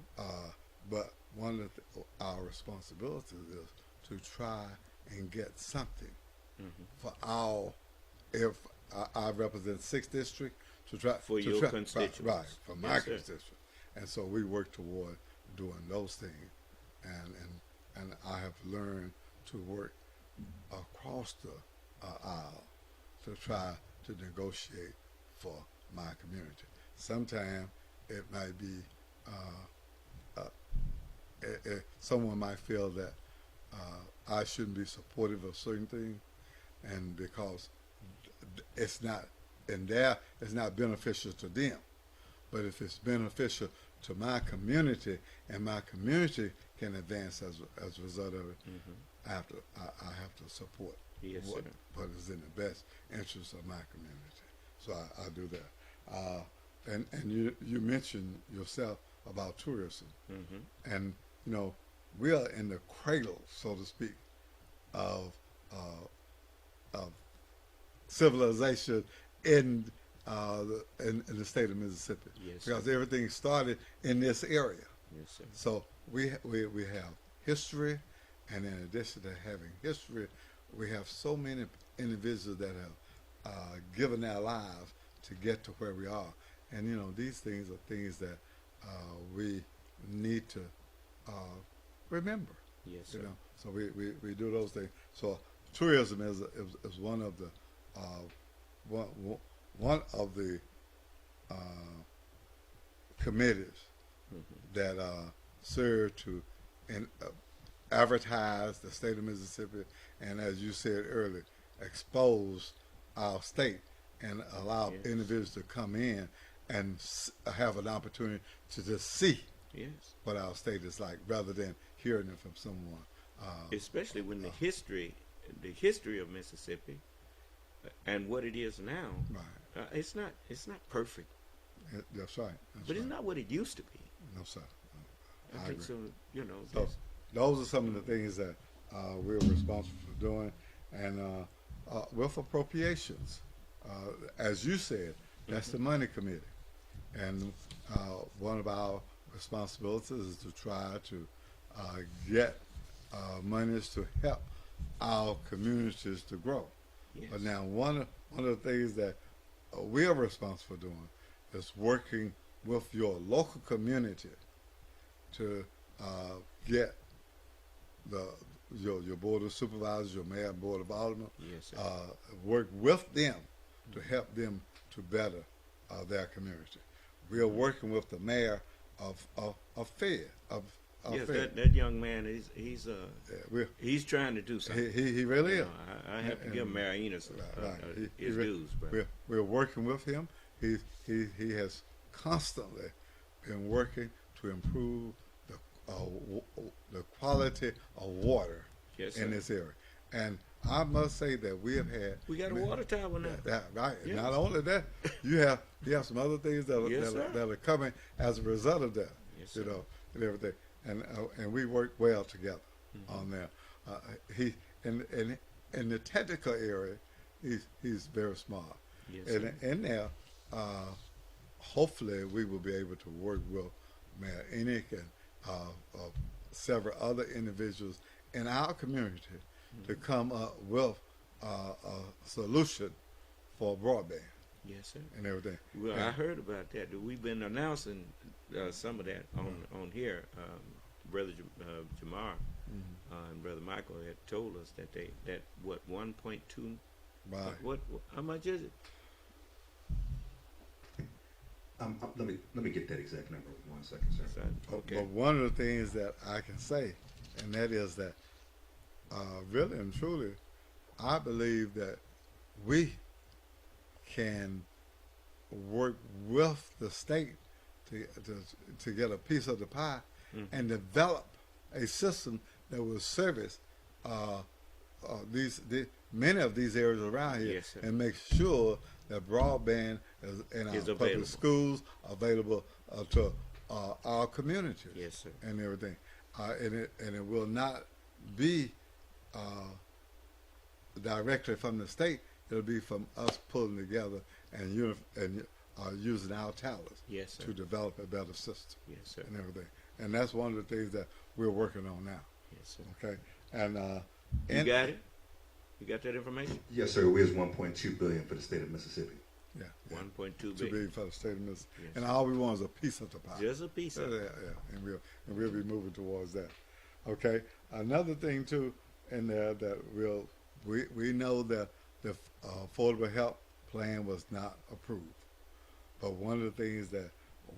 But one of our responsibilities is to try and get something for if I represent 6th district, to try for your constituents. Right, for my Yes, constituents. And so we work toward doing those things, and I have learned to work across the aisle to try to negotiate for my community. Sometimes it might be someone might feel that I shouldn't be supportive of certain things, and because it's not beneficial to them. But if it's beneficial to my community and my community can advance as a result of it, I have to support what is in the best interest of my community. So I do that. And you mentioned yourself about tourism, and we are in the cradle, so to speak, of civilization in the state of Mississippi, because everything started in this area. Yes, sir. So we have history, and in addition to having history, we have so many individuals that have given their lives to get to where we are. And, you know, these things are things that we need to remember. Yes, sir. You know, so we do those things. So tourism is one of the one of the committees that serve to advertise the state of Mississippi, and as you said earlier, expose our state and allow individuals to come in and have an opportunity to just see what our state is like, rather than hearing it from someone. Especially when the history of Mississippi and what it is now, it's not perfect. That's right. But it's not what it used to be. No, sir. I think so. You know, so those are some of the things that we're responsible for doing, and with appropriations, as you said, that's the money committee, and one of our responsibilities is to try to get monies to help our communities to grow. Yes. But now one of the things that we are responsible for doing is working with your local community to get your board of supervisors, your mayor, and board of aldermen, work with them to help them to better their community. We are working with the mayor of Fayette. Yes, that young man, he's trying to do something. He really is. I have to give Mayor Enos his dues, bro. We're working with him. He has constantly been working to improve the quality of water in this area. And I must say that we have had. We got a water tower now. Right. Yes. Not only that, you have some other things that are coming as a result of that. Yes, you know, and everything. And we work well together on that. He in the technical area, he's very smart. Yes, and in there, hopefully we will be able to work with Mayor Enoch and several other individuals in our community to come up with a solution for broadband. Yes, sir. And everything. Well, I heard about that. We've been announcing some of that on here. Brother Jamar and Brother Michael had told us that 1.2. Right. What? How much is it? Let me get that exact number. 1 second, sir. Okay. But one of the things that I can say, and that is that really and truly, I believe that we can work with the state to get a piece of the pie and develop a system that will service many of these areas around here, and make sure that broadband is in our public schools available to our communities. Yes, sir. And everything, and it will not be directly from the state. It'll be from us pulling together and using our talents to develop a better system. Yes, sir. And everything. And that's one of the things that we're working on now. Yes, sir. Okay. And you got it? You got that information? Yes, sir. It is $1.2 billion for the state of Mississippi. Yeah. 1.2 billion for the state of Mississippi. Yes. And all we want is a piece of the pie. Just a piece of it. Yeah. And we'll be moving towards that. Okay. Another thing too in there that we know that the affordable health plan was not approved. But one of the things that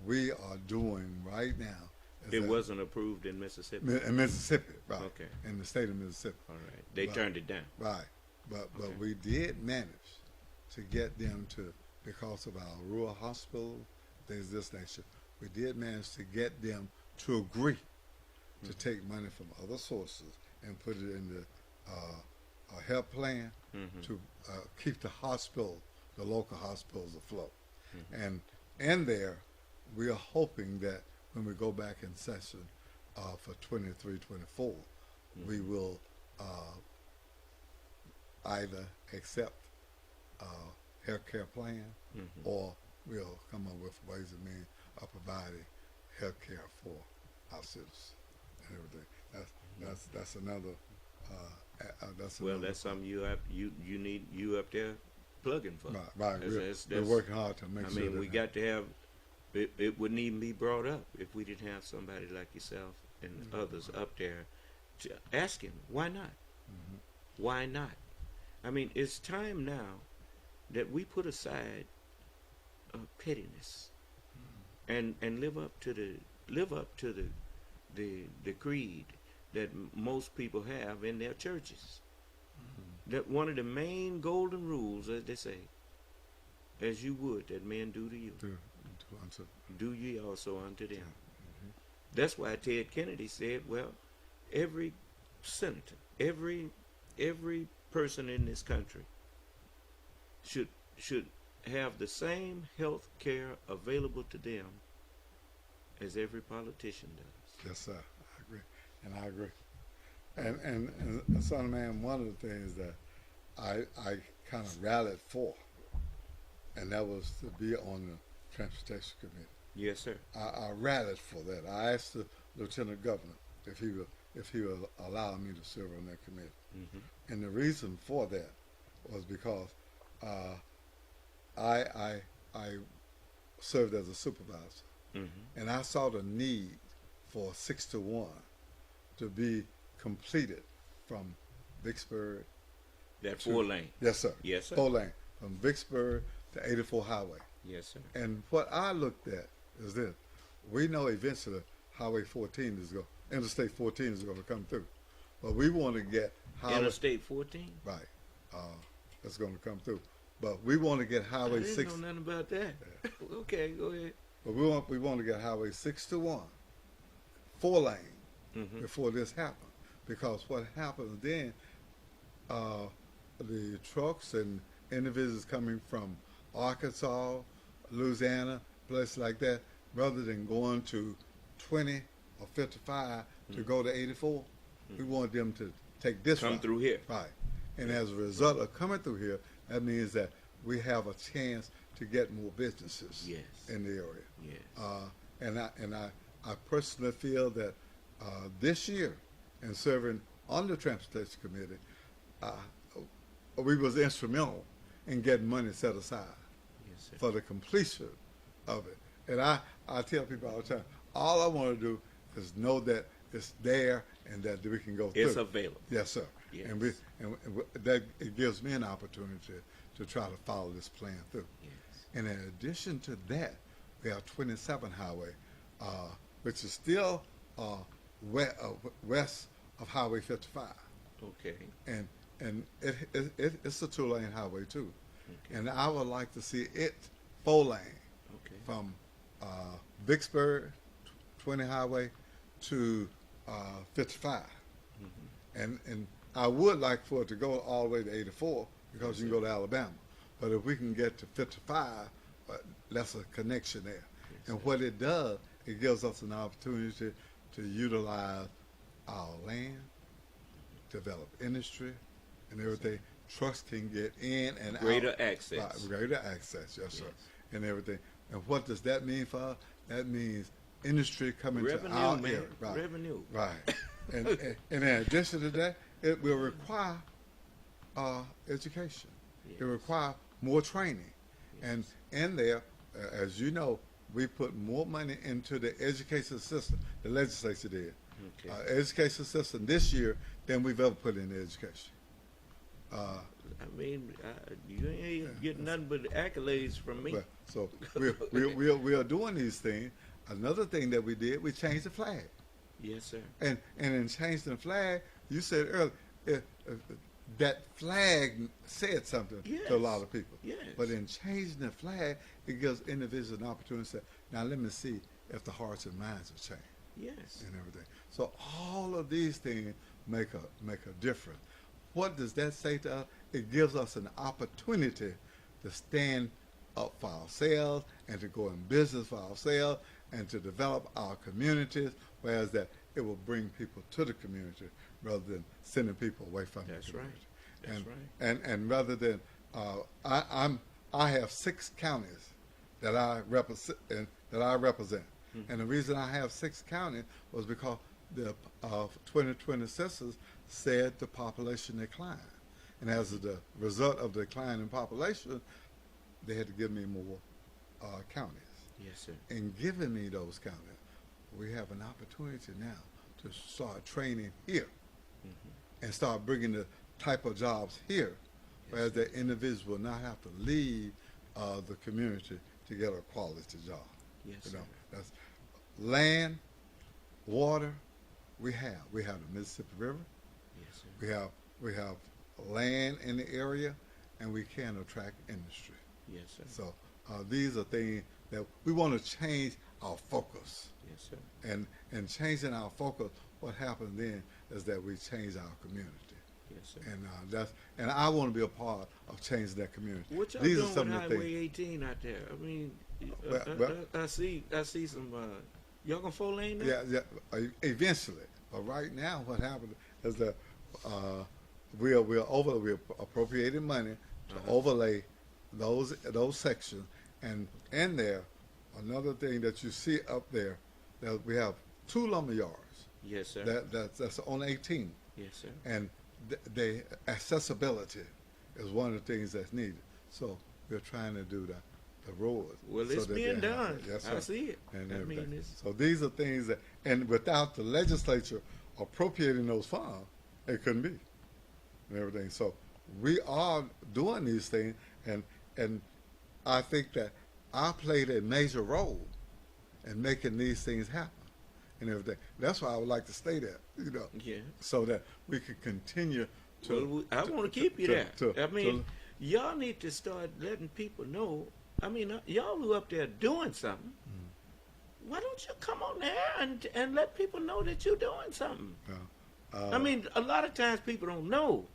we are doing right now is it wasn't approved in Mississippi. In Mississippi, right? Okay. In the state of Mississippi. All right. They turned it down. Right. But we did manage to get them to, because of our rural hospital, things of this nature, we did manage to get them to agree to take money from other sources and put it in the health plan to keep the local hospitals afloat. And in there, we are hoping that when we go back in session for 23-24, we will either accept health care plan or we'll come up with ways and means of providing health care for our citizens and everything. That's another That's something you need up there plugging for. Right. We're working hard to make sure. I mean, we got to have. It wouldn't even be brought up if we didn't have somebody like yourself and others up there to ask him, why not? Why not? I mean, it's time now that we put aside pettiness and live up to the creed that most people have in their churches. That one of the main golden rules, as they say, as you would that men do to you, do ye also unto them. That's why Ted Kennedy said, well, every senator, every person in this country should have the same health care available to them as every politician does. Yes, sir. I agree. And son of man, one of the things that I kind of rallied for, and that was to be on the Transportation Committee. Yes, sir. I rallied for that. I asked the Lieutenant Governor if he would allow me to serve on that committee. And the reason for that was because I served as a supervisor, and I saw the need for 6-1 to be completed from Vicksburg. That 4-lane. Yes, sir. Yes, sir. 4-lane from Vicksburg to 84 Highway. Yes, sir. And what I looked at is this: we know eventually Highway 14 is Interstate 14 is going to come through, but we want to get Interstate 14. Right. That's going to come through, but we want to get Highway 6. I didn't know nothing about that. Yeah. Okay, go ahead. But we want to get Highway 6-1, 4-lane, before this happens, because what happens then, the trucks and individuals coming from Arkansas, Louisiana, places like that, rather than going to 20 or 55 to go to 84, we want them to take this route. Come through here. Right. And as a result of coming through here, that means that we have a chance to get more businesses in the area. Yes. And I personally feel that this year, in serving on the Transportation Committee, we was instrumental in getting money set aside for the completion of it. And I tell people all the time, all I want to do is know that it's there and that we can go through. It's available. Yes, sir. Yes. And that it gives me an opportunity to try to follow this plan through. Yes. And in addition to that, we have 27 Highway, which is still west of Highway 55. Okay. And it's a 2-lane highway too. Okay. And I would like to see it 4-lane from Vicksburg 20 Highway to 55. And I would like for it to go all the way to 84 because you can go to Alabama. But if we can get to 55, that's a connection there. And what it does, it gives us an opportunity to utilize our land, develop industry, and everything. Trucks can get in and greater out. Access. Right, greater access, yes, sir. And everything. And what does that mean for us? That means industry coming revenue, to our man. area. Right. Revenue. Right. and in addition to that, it will require education. It require more training. And in there, as you know, we put more money into the education system. The legislature did. Education system this year than we've ever put into education. I mean, you ain't getting nothing but accolades from me. So we are doing these things. Another thing that we did, we changed the flag. Yes, sir. And in changing the flag, you said earlier, that flag said something to a lot of people. Yes. But in changing the flag, it gives individuals an opportunity to say, now let me see if the hearts and minds have changed. Yes. And everything. So all of these things make a difference. What does that say to us? It gives us an opportunity to stand up for ourselves and to go in business for ourselves and to develop our communities, whereas that it will bring people to the community rather than sending people away from the community. That's right. And rather than I have 6 counties that I represent, and the reason I have 6 counties was because the 2020 census said the population declined. And as the result of the decline in population, they had to give me more counties. Yes, sir. In giving me those counties, we have an opportunity now to start training here and start bringing the type of jobs here, whereas the individuals will not have to leave the community to get a quality job. Yes, you sir. know, that's land, water. We have the Mississippi River. Yes, sir. We have land in the area, and we can attract industry. Yes, sir. So these are things that we want to change our focus. Yes, sir. And changing our focus, what happens then is that we change our community. Yes, sir. And I want to be a part of changing that community. What y'all These doing are some with of the Highway things. 18 out there? I mean, Well, I see some. Y'all gonna 4-lane that? Yeah, eventually. But right now, what happened is that we're appropriating money to overlay those sections, and in there, another thing that you see up there, that we have 2 lumber yards. Yes, sir. That's on 18. Yes, sir. And the accessibility is one of the things that's needed. So we're trying to do the roads. Well, so it's that being they have done. it. Yes, I sir. see it. And I mean, everything. it's- So these are things that, and without the legislature appropriating those funds, it couldn't be, and everything. So we are doing these things, and I think that I played a major role in making these things happen and everything. That's why I would like to stay there, you know, Yeah. so that we can continue to. Well, I want to keep you there. I mean, y'all need to start letting people know. I mean, y'all who up there doing something, why don't you come on there and let people know that you're doing something? I mean, a lot of times people don't know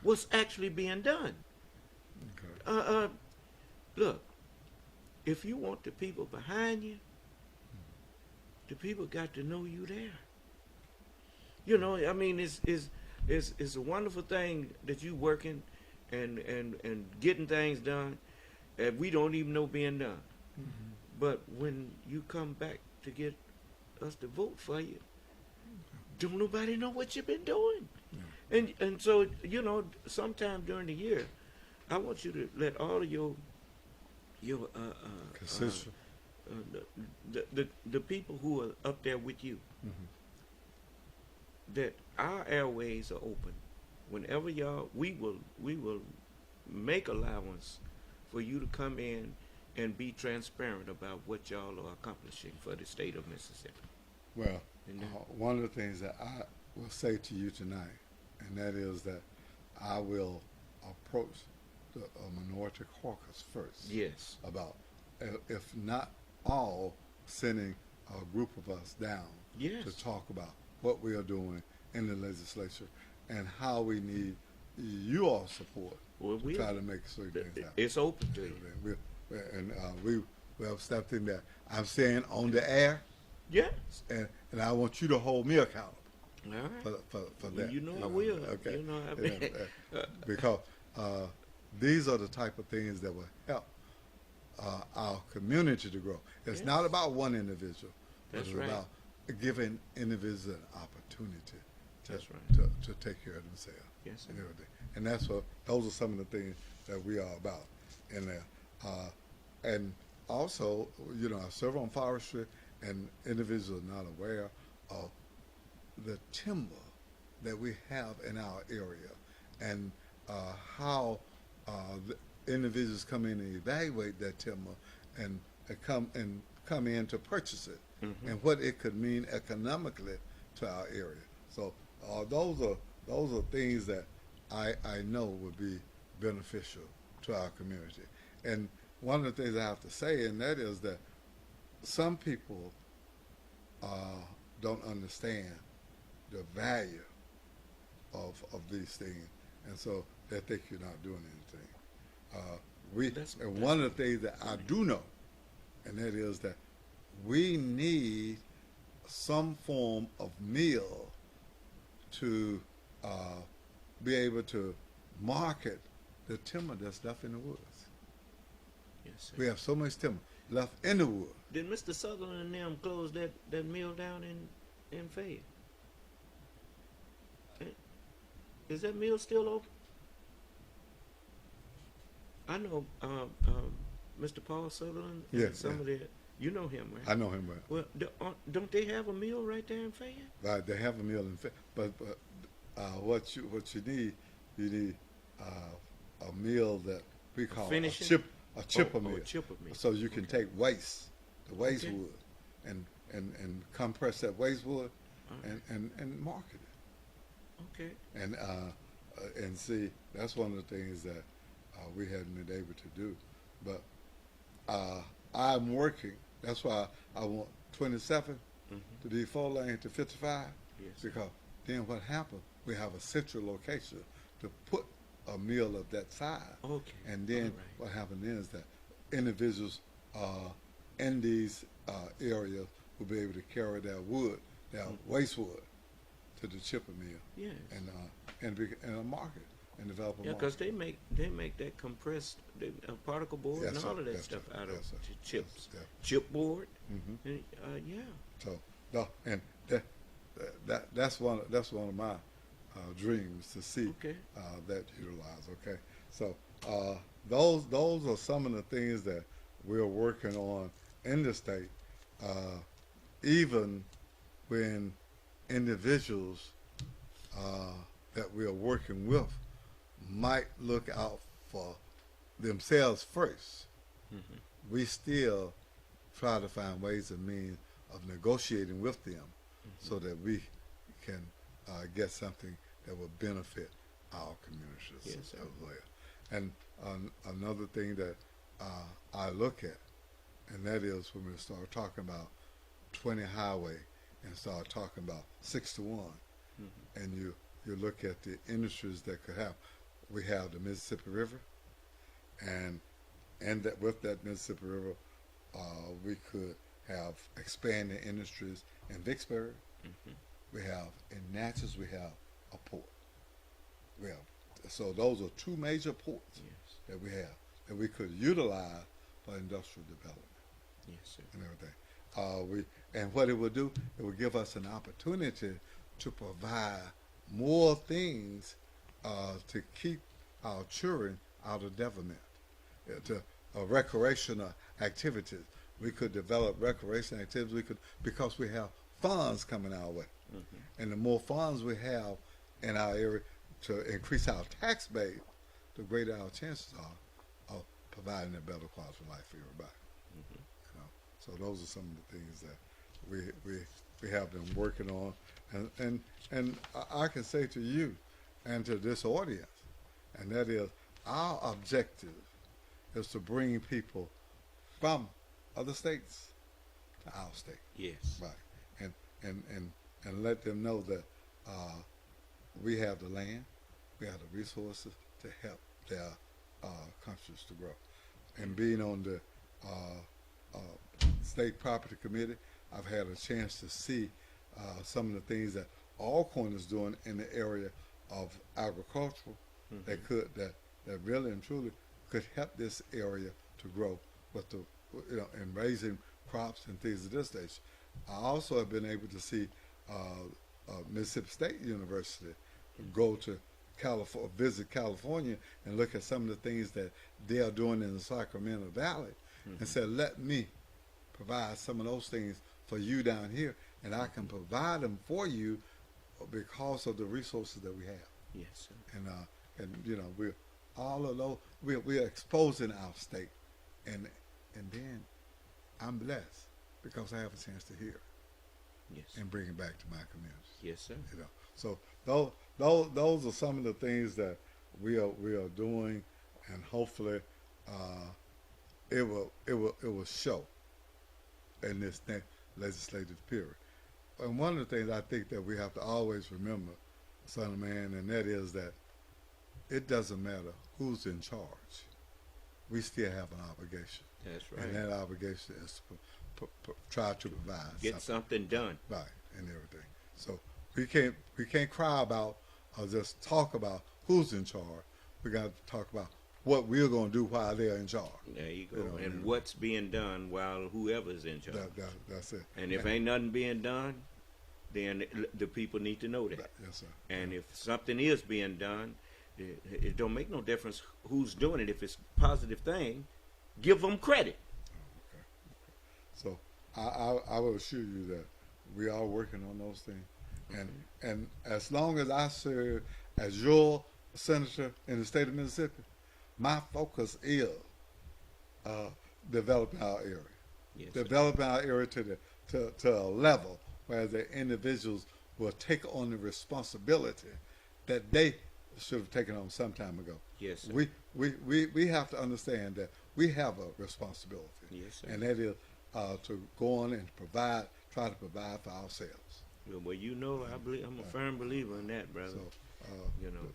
what's actually being done. Look, if you want the people behind you, the people got to know you there. You know, I mean, it's a wonderful thing that you working and getting things done that we don't even know being done. But when you come back to get us to vote for you, don't nobody know what you've been doing. And so, you know, sometime during the year, I want you to let all of your the people who are up there with you, that our airways are open. Whenever y'all, we will make allowance for you to come in and be transparent about what y'all are accomplishing for the state of Mississippi. Well, one of the things that I will say to you tonight, and that is that I will approach the minority caucus first. Yes. About, if not all, sending a group of us down to talk about what we are doing in the legislature and how we need you all support to try to make certain things happen. It's open to you. We have something that I'm saying on the air. Yes. And I want you to hold me accountable. All right. For that. You know I will. Okay. You know I will. Because these are the type of things that will help our community to grow. It's not about one individual. That's it's right. about giving individuals an opportunity to take care of themselves. Yes, sir. And everything. And that's what those are some of the things that we are about in there. And also, you know, I serve on forestry, and individuals are not aware of the timber that we have in our area, and how the individuals come in and evaluate that timber and come in to purchase it, and what it could mean economically to our area. So those are things that I know would be beneficial to our community. And one of the things I have to say, and that is that some people don't understand the value of these things, and so they think you're not doing anything. And one of the things that I do know, and that is that we need some form of meal to be able to market the timber that's left in the woods. Yes, sir. We have so much timber left in the woods. Did Mr. Sutherland and them close that mill down in Fayette? Is that mill still open? I know Mr. Paul Sutherland. Yes. Some of the, you know him, right? I know him well. Well, don't they have a mill right there in Fayette? Right, they have a mill in Fayette, but what you need, you need a mill that we call a chipper mill. Chipper mill. So you can take waste, the waste wood, and compress that waste wood, and market it. Okay. And see, that's one of the things that we hadn't been able to do. But I'm working. That's why I want 27 to be 4-lane to 55. Yes. Because then what happened? We have a central location to put a mill of that size. Okay. And then what happened is that individuals in these areas will be able to carry their wood, their waste wood, to the chipper mill. Yes. And a market and develop a market. Yeah, because they make that compressed particle board and all of that stuff out of chips. Chipboard. And, So that's one of my dreams to see that utilized. Okay, so those are some of the things that we're working on in the state, even when individuals that we are working with might look out for themselves first. We still try to find ways and means of negotiating with them so that we can get something that will benefit our communities as well. And another thing that I look at, and that is when we start talking about 20 highway and start talking about 6 to 1, and you look at the industries that could have. We have the Mississippi River, and that with that Mississippi River, we could have expanding industries in Vicksburg. We have in Natchez, we have a port. So those are two major ports that we have that we could utilize for industrial development. Yes, sir. And everything. And what it would do, it would give us an opportunity to provide more things to keep our children out of devilment, to recreational activities. We could develop recreational activities. Because we have funds coming our way, and the more funds we have in our area to increase our tax base, the greater our chances are of providing a better quality of life for everybody. So those are some of the things that we have been working on, and I can say to you and to this audience, and that is our objective is to bring people from other states to our state. Yes. Right. And let them know that we have the land, we have the resources to help their countries to grow. And being on the State Property Committee, I've had a chance to see some of the things that Alcorn is doing in the area of agriculture that really and truly could help this area to grow with the in raising crops and things of this nature. I also have been able to see Mississippi State University go to California, visit California, and look at some of the things that they are doing in the Sacramento Valley, and said, let me provide some of those things for you down here, and I can provide them for you because of the resources that we have. Yes, sir. And we're all of those. We're exposing our state, and then I'm blessed because I have a chance to hear it. Yes. And bring it back to my community. Yes, sir. So those are some of the things that we are doing, and hopefully it will show in this next legislative period. And one of the things I think that we have to always remember, son of man, and that is that it doesn't matter who's in charge. We still have an obligation. That's right. And that obligation is to try to provide get something done. Right, and everything. So we can't cry about or just talk about who's in charge. We got to talk about what we're going to do while they're in charge. There you go. And what's being done while whoever's in charge. That's it. And if ain't nothing being done, then the people need to know that. Yes, sir. And if something is being done, it don't make no difference who's doing it. If it's a positive thing, give them credit. Okay. So I will assure you that we are working on those things. And as long as I serve as your senator in the state of Mississippi, my focus is developing our area. Yes, developing our area to a level where the individuals will take on the responsibility that they should have taken on some time ago. Yes, sir. We have to understand that we have a responsibility. Yes, sir. And that is to go on and try to provide for ourselves. Well, you know, I'm a firm believer in that, brother. So, you know,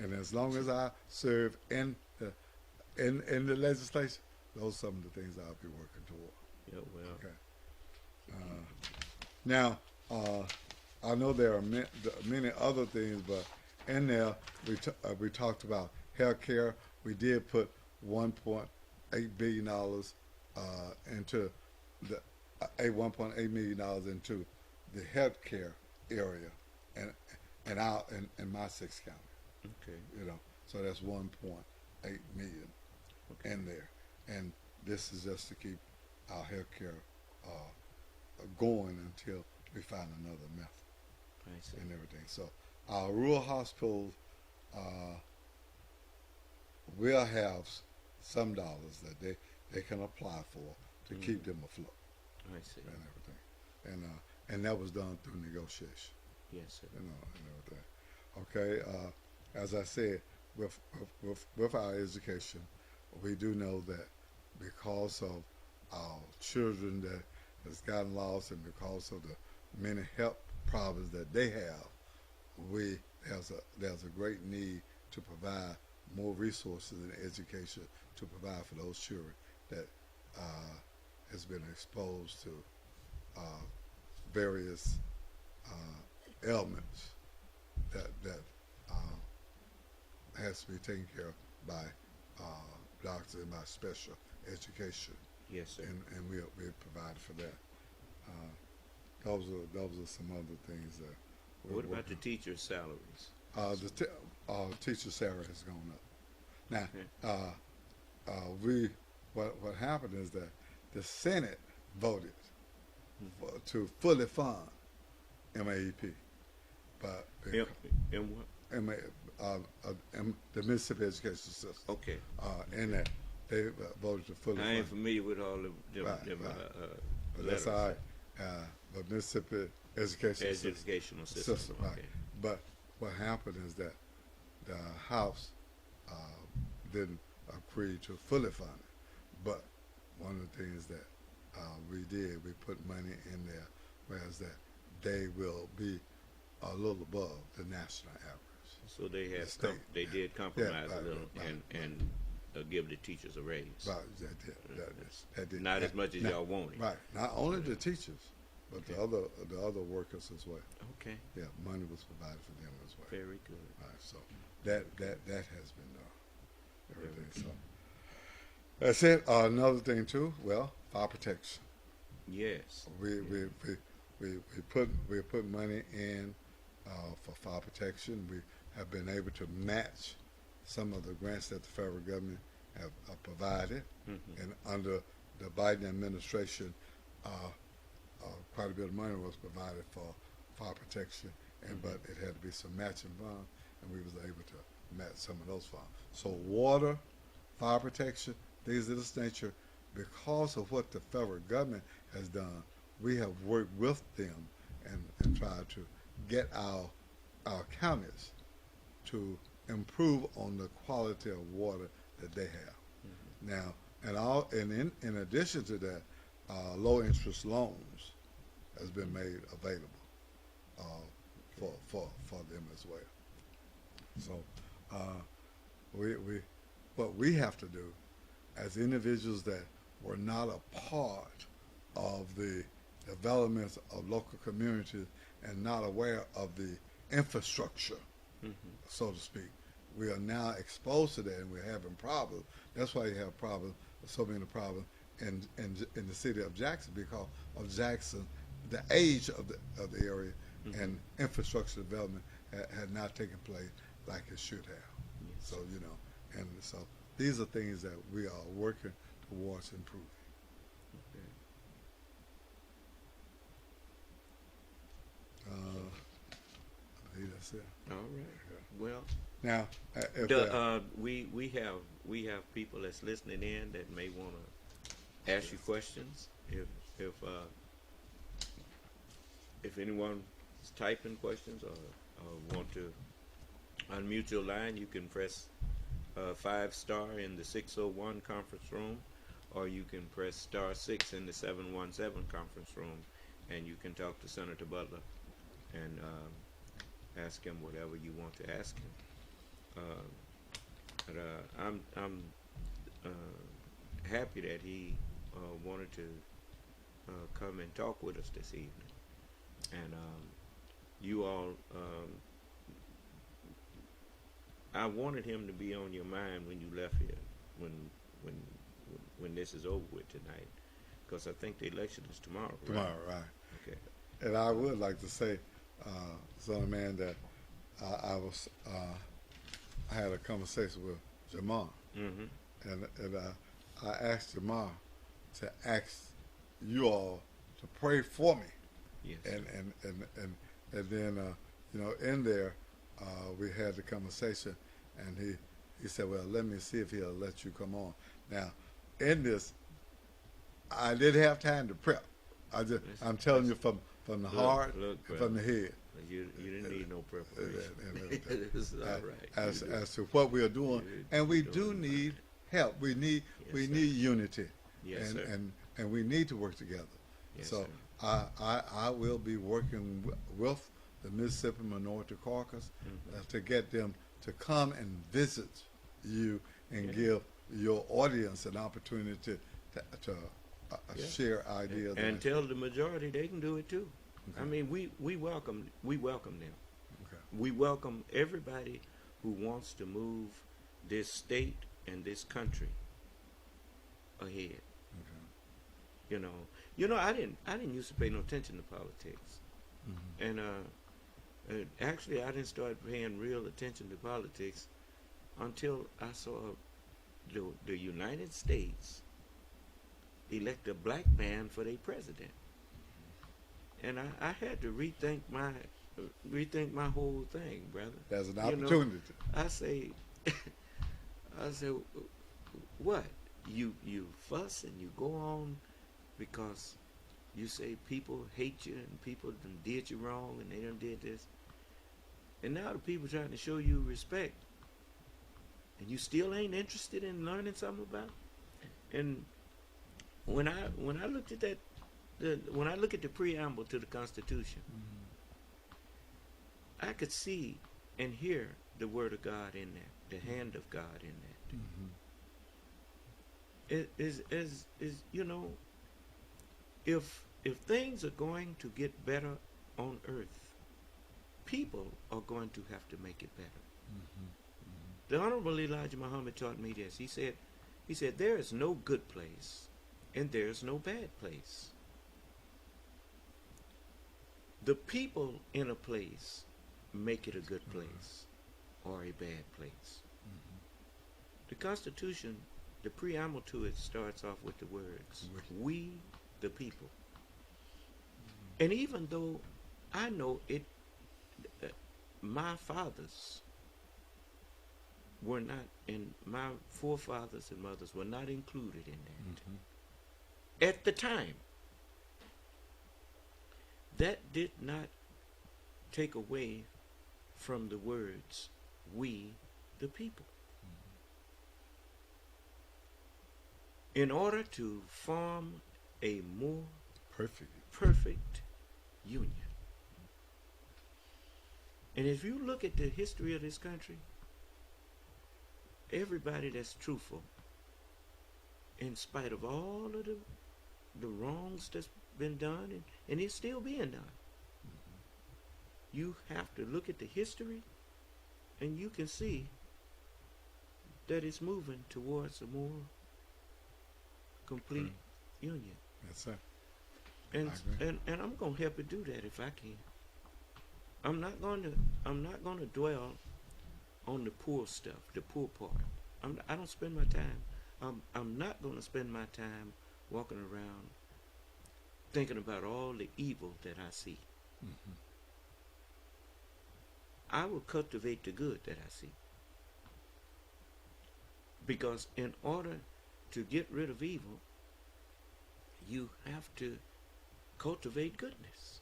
and as long as I serve in the legislature, those are some of the things I'll be working toward. Yeah, well. Okay. Now, I know there are many other things, but in there we talked about health care. We did put $1.8 billion into the $1.8 million into the health care area, and in my 6th county. Okay. You know, so that's 1.8 million in there, and this is just to keep our health care going until we find another method and everything. So our rural hospitals will have some dollars that they can apply for to keep them afloat. I see. And everything, and that was done through negotiation. Yes, sir. You know, and everything. Okay. As I said, with our education, we do know that because of our children that has gotten lost and because of the many health problems that they have, there's a great need to provide more resources in education to provide for those children that has been exposed to various ailments that has to be taken care of by doctors and by special education. Yes, sir. And we provided for that. Those are some other things that. What about the teachers' salaries? The teacher salary has gone up. Now, what happened is that the Senate voted to fully fund MAEP, but the Mississippi Education System. Okay. In that they voted to fully fund. I ain't familiar with all of them. But that's all right. The Mississippi Educational System. Right. Okay. But what happened is that the House didn't agree to fully fund it. But one of the things that we did, we put money in there, whereas that they will be a little above the national average. So they did compromise a little and give the teachers a raise. Right, that did. Not as much as y'all wanted. Right. Not only the teachers, but the other workers as well. Okay. Yeah, money was provided for them as well. Very good. Right. So that has been done. Everything. So that's it. Another thing too. Well, fire protection. Yes. We put money in for fire protection. We have been able to match some of the grants that the federal government have provided, and under the Biden administration, quite a bit of money was provided for fire protection, but it had to be some matching funds, and we was able to match some of those funds. So water, fire protection, things of this nature, because of what the federal government has done, we have worked with them and tried to get our counties to improve on the quality of water that they have. Now, and in addition to that, low interest loans has been made available for them as well. So what we have to do as individuals that were not a part of the development of local communities and not aware of the infrastructure, so to speak, we are now exposed to that, and we're having problems. That's why you have problems, so many problems in the city of Jackson, because of Jackson the age of the area and infrastructure development had not taken place like it should have. Yes. So and so these are things that we are working towards improving. Okay. I think that's it. All right. Well, now we have people that's listening in that may want to ask you questions. If anyone is typing questions or want to unmute your line, you can press 5* in the 601 conference room, or you can press *6 in the 717 conference room, and you can talk to Senator Butler and ask him whatever you want to ask him. I'm happy that he wanted to come and talk with us this evening, and you all. I wanted him to be on your mind when you left here, when this is over with tonight, because I think the election is tomorrow. Tomorrow, right? Okay. And I would like to say, son of man, that I had a conversation with Jamar, and I asked Jamar to ask you all to pray for me. Yes. And then in there we had the conversation, and he said, well, let me see if he'll let you come on. Now, in this, I didn't have time to prep. I'm telling you from the heart, from the head. You didn't need no preparation. It's all right. As to what we are doing, and we do need help. We need unity, Yes, and we need to work together. Yes, so sir. I will be working with the Mississippi Minority Caucus to get them to come and visit you and give your audience an opportunity to share ideas and tell the majority they can do it too. Okay. I mean, we welcome them. Okay. We welcome everybody who wants to move this state and this country ahead. Okay. I didn't used to pay no attention to politics, and actually I didn't start paying real attention to politics until I saw the United States elect a black man for their president. And I had to rethink my whole thing, brother. There's an opportunity. I say, what? You fuss and you go on because you say people hate you and people done did you wrong and they done did this. And now the people trying to show you respect, and you still ain't interested in learning something about it. And when I looked at that. When I look at the preamble to the Constitution, I could see and hear the Word of God in there, the hand of God in that. It is if things are going to get better on earth, people are going to have to make it better. The Honorable Elijah Muhammad taught me this. He said there is no good place and there is no bad place. The people in a place make it a good place or a bad place. The Constitution, the preamble to it starts off with the words, we the people. And even though I know it, my fathers were not, and my forefathers and mothers were not included in that. At the time, that did not take away from the words, we the people. In order to form a more perfect union. And if you look at the history of this country, everybody that's truthful, in spite of all of the wrongs that's been done, and it's still being done, you have to look at the history and you can see that it's moving towards a more complete union. Yes, sir. and I'm gonna help you do that if I can. I'm not gonna dwell on the poor stuff, the poor part. I don't spend my time. I'm not gonna spend my time walking around thinking about all the evil that I see. Mm-hmm. I will cultivate the good that I see. Because in order to get rid of evil, you have to cultivate goodness.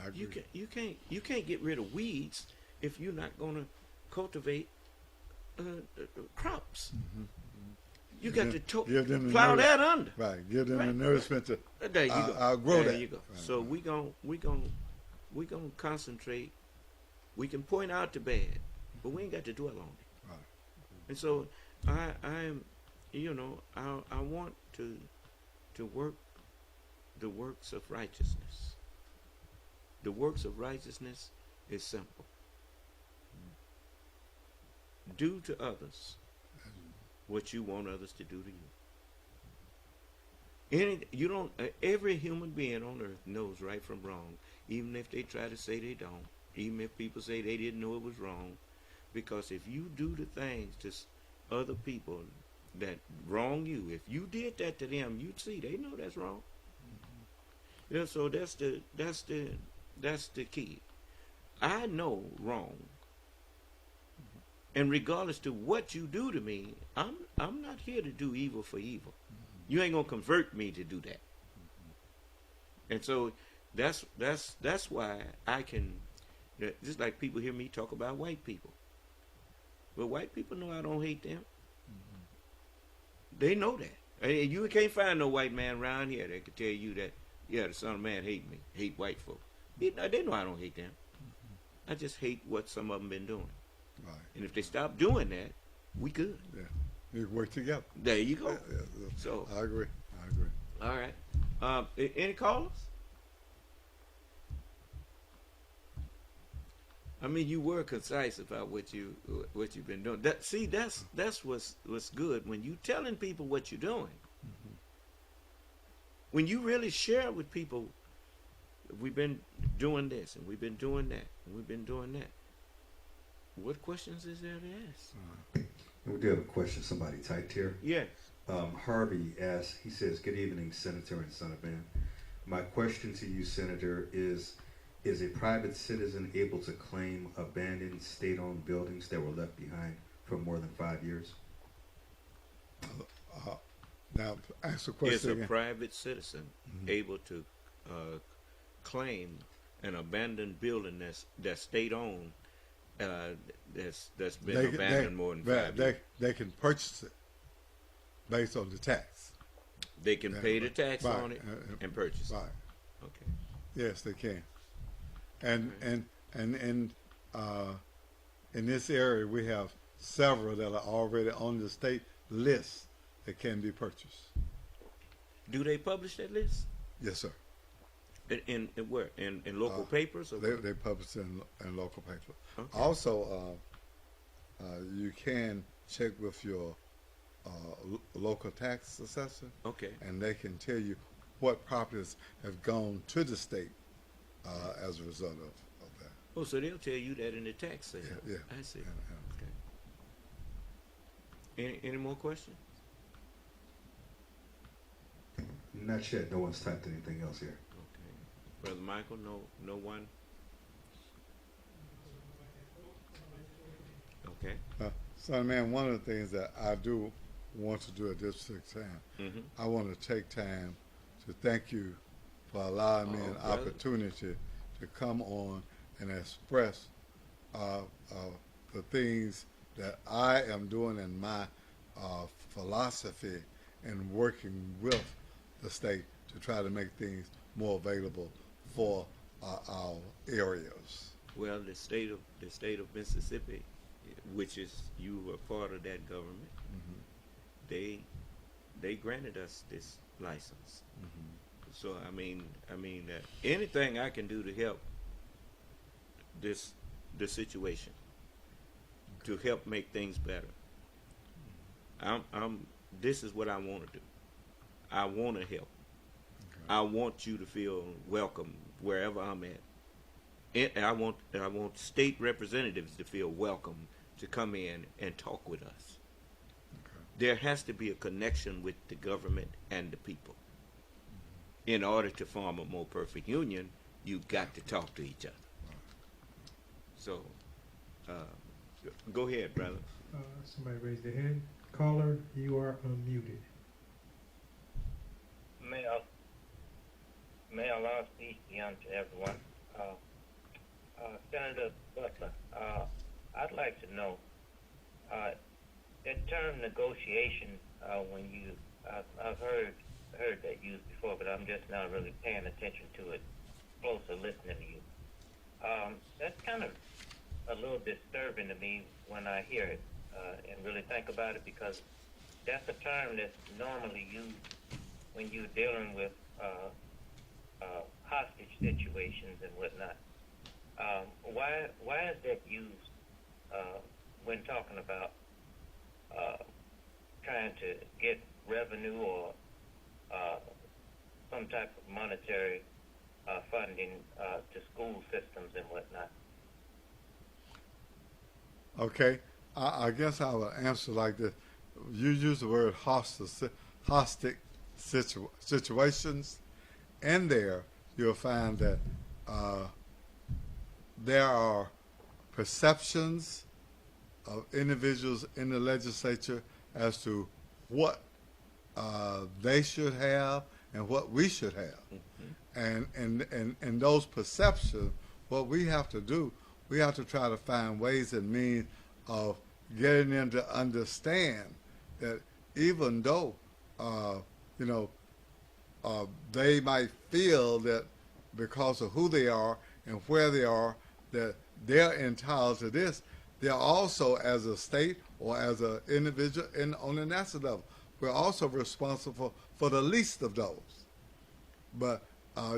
I agree. You can't get rid of weeds if you're not going to cultivate crops. Mm-hmm. You got to give them plow that under. Right. Give them the Right. nourishment to. There you go. I'll grow there that. you go. Right. So we gonna concentrate. We can point out the bad, but we ain't got to dwell on it. Right. And so I am, I want to work the works of righteousness. The works of righteousness is simple. Do to others what you want others to do to you. Every human being on earth knows right from wrong, even if they try to say they don't, even if people say they didn't know it was wrong, because if you do the things to other people that wrong you, if you did that to them, you'd see they know that's wrong. Mm-hmm. Yeah, so that's the key. I know wrong. And regardless to what you do to me, I'm not here to do evil for evil. Mm-hmm. You ain't gonna convert me to do that. Mm-hmm. And so that's why I can, just like people hear me talk about white people. But white people know I don't hate them. Mm-hmm. They know that. And you can't find no white man around here that can tell you that, yeah, the Son of Man hate me, hate white folk. They know I don't hate them. Mm-hmm. I just hate what some of them been doing. Right. And if they stop doing that, we good. Yeah, we work together. There you go. Yeah. So I agree. All right. Any callers? I mean, you were concise about what you've been doing. That's what's good when you telling people what you're doing. Mm-hmm. When you really share with people, we've been doing this and we've been doing that and we've been doing that. What questions is there to ask? We do have a question somebody typed here. Yes. Harvey asks, he says, "Good evening, Senator and Son of Man. My question to you, Senator, is a private citizen able to claim abandoned state-owned buildings that were left behind for more than 5 years?" Now, ask the question Is again. a private citizen able to claim an abandoned building that's state-owned, that's been abandoned more than 5 years? They can purchase it based on the tax. They can pay the tax on it and purchase it. Right. Okay. Yes, they can. And in this area, we have several that are already on the state list that can be purchased. Do they publish that list? Yes, sir. In where? In local papers? Or they publish it in local paper. Okay. Also, you can check with your local tax assessor. Okay. And they can tell you what properties have gone to the state as a result of that. Oh, so they'll tell you that in the tax sale. Yeah. I see. Okay. Any more questions? Not yet. No one's typed anything else here. Okay. Brother Michael, no one? Okay. Son of Man, one of the things that I do want to do at this particular time, I want to take time to thank you for allowing me an opportunity to come on and express the things that I am doing in my philosophy and working with the state to try to make things more available for our areas. Well, the state of Mississippi, which is you were part of that government, they granted us this license. So I mean, anything I can do to help the situation, to help make things better. This is what I want to do. I want to help. I want you to feel welcome wherever I'm at. And I want state representatives to feel welcome to come in and talk with us. There has to be a connection with the government and the people. In order to form a more perfect union, you've got to talk to each other. So, go ahead, brother. Somebody raised their hand. Caller, you are unmuted. May Allah speak unto everyone. Senator Butler, I'd like to know, that term negotiation, when you, I've heard that used before, but I'm just not really paying attention to it closer listening to you. That's kind of a little disturbing to me when I hear it and really think about it, because that's a term that's normally used when you're dealing with hostage situations and whatnot. Why is that used when talking about trying to get revenue or some type of monetary funding to school systems and whatnot? Okay, I guess I will answer like this. You use the word hostage situations. In there, you'll find that there are perceptions of individuals in the legislature as to what they should have and what we should have. And those perceptions, what we have to do, we have to try to find ways and means of getting them to understand that even though, they might feel that because of who they are and where they are, that they're entitled to this, they're also, as a state or as an individual on the national level, we're also responsible for the least of those. But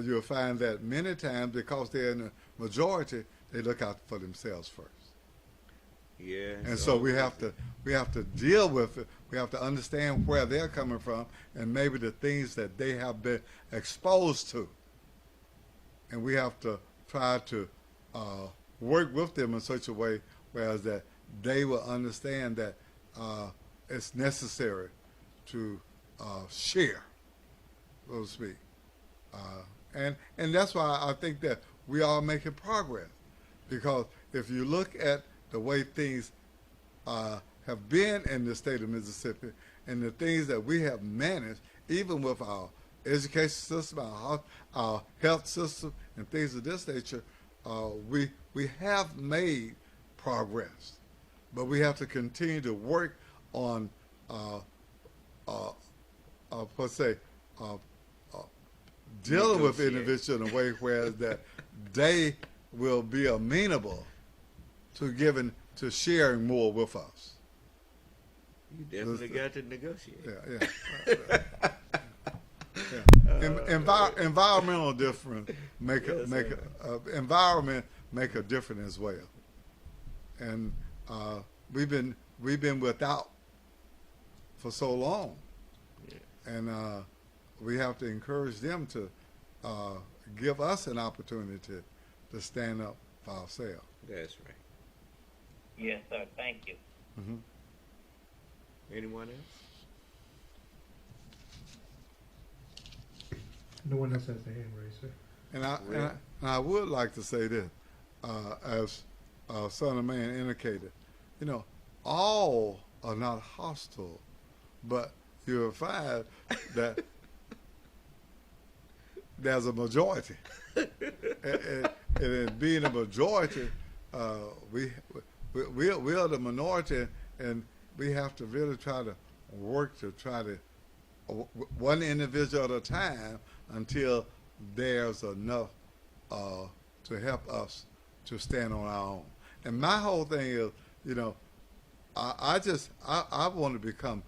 you'll find that many times, because they're in the majority, they look out for themselves first. Yeah. And so we have to deal with it. We have to understand where they're coming from and maybe the things that they have been exposed to. And we have to try to work with them in such a way whereas that they will understand that it's necessary to share, so to speak. And that's why I think that we are making progress. Because if you look at the way things have been in the state of Mississippi and the things that we have managed, even with our education system, our health system, and things of this nature, we have made progress. But we have to continue to work on, dealing with individuals in a way where that they will be amenable to sharing more with us. You definitely got to negotiate. Environmental difference environment make a difference as well. And we've been without for so long, and we have to encourage them to give us an opportunity to stand up for ourselves. That's right. Yes, sir. Thank you. Mm-hmm. Anyone else? No one else has their hand raised, sir. And I would like to say this, as Son of Man indicated, all are not hostile, but you'll find that there's a majority. and in being a majority, we're the minority, and we have to really try to work to one individual at a time until there's enough to help us to stand on our own. And my whole thing is, I want to become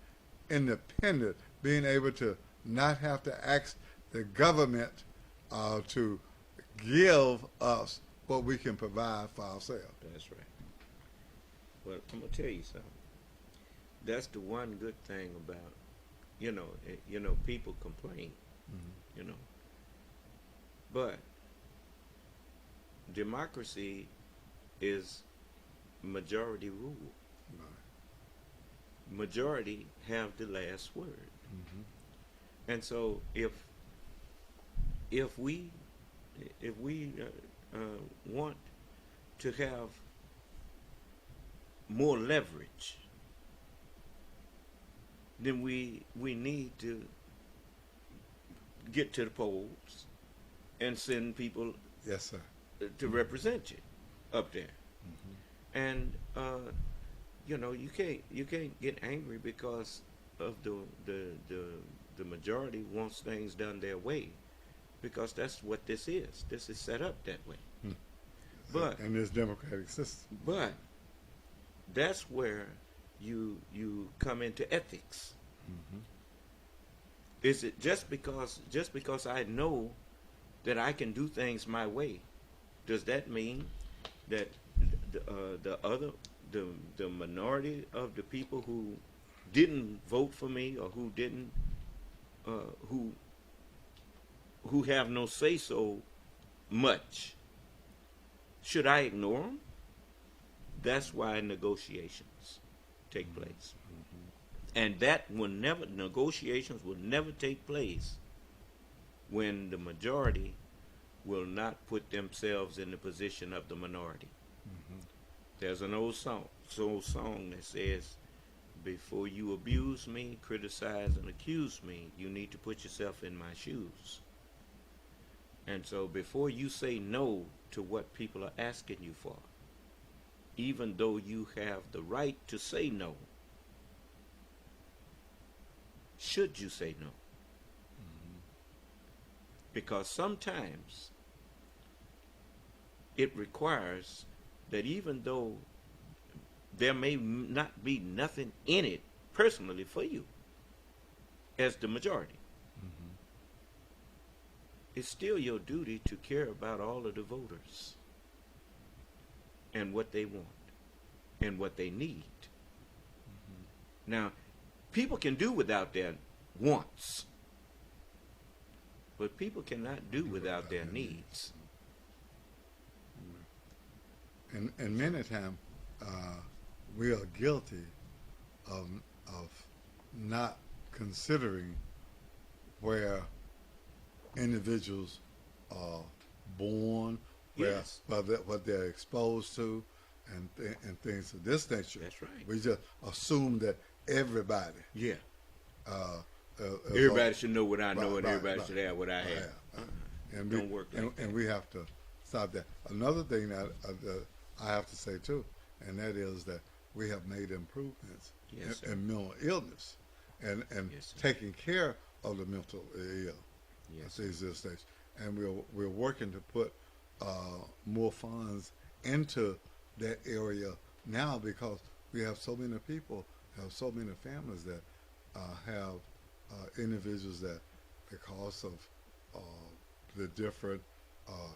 independent, being able to not have to ask the government to give us what we can provide for ourselves. That's right. Well, I'm gonna tell you something. That's the one good thing about, people complain. But democracy is majority rule. Majority have the last word. And so if we want to have more leverage, then we need to get to the polls and send people, yes, sir, to represent you up there. And you know, you can't get angry because of the majority wants things done their way, because that's what this is. This is set up that way. But in this democratic system. But that's where you come into ethics. Is it just because I know that I can do things my way, does that mean that the minority of the people who didn't vote for me, or who didn't who have no say so much, should I ignore them? That's why negotiations take place. And negotiations will never take place when the majority will not put themselves in the position of the minority. There's an old song that says, before you abuse me, criticize, and accuse me, you need to put yourself in my shoes. And so before you say no to what people are asking you for, even though you have the right to say no, should you say no? Because sometimes it requires that, even though there may not be nothing in it personally for you as the majority, it's still your duty to care about all of the voters and what they want and what they need. Now, people can do without their wants, but people cannot do without their needs. And many times we are guilty of not considering where individuals are born, what they're exposed to, and things of this nature. That's right. We just assume that everybody. Everybody should know what I know, and everybody should have what I have. And don't work like that. And we have to stop that. Another thing that I have to say too, and that is that we have made improvements in mental illness and taking care of the mental ill at this stage. And we're working to put more funds into that area now, because we have so many people, have so many families that have individuals that, because of the different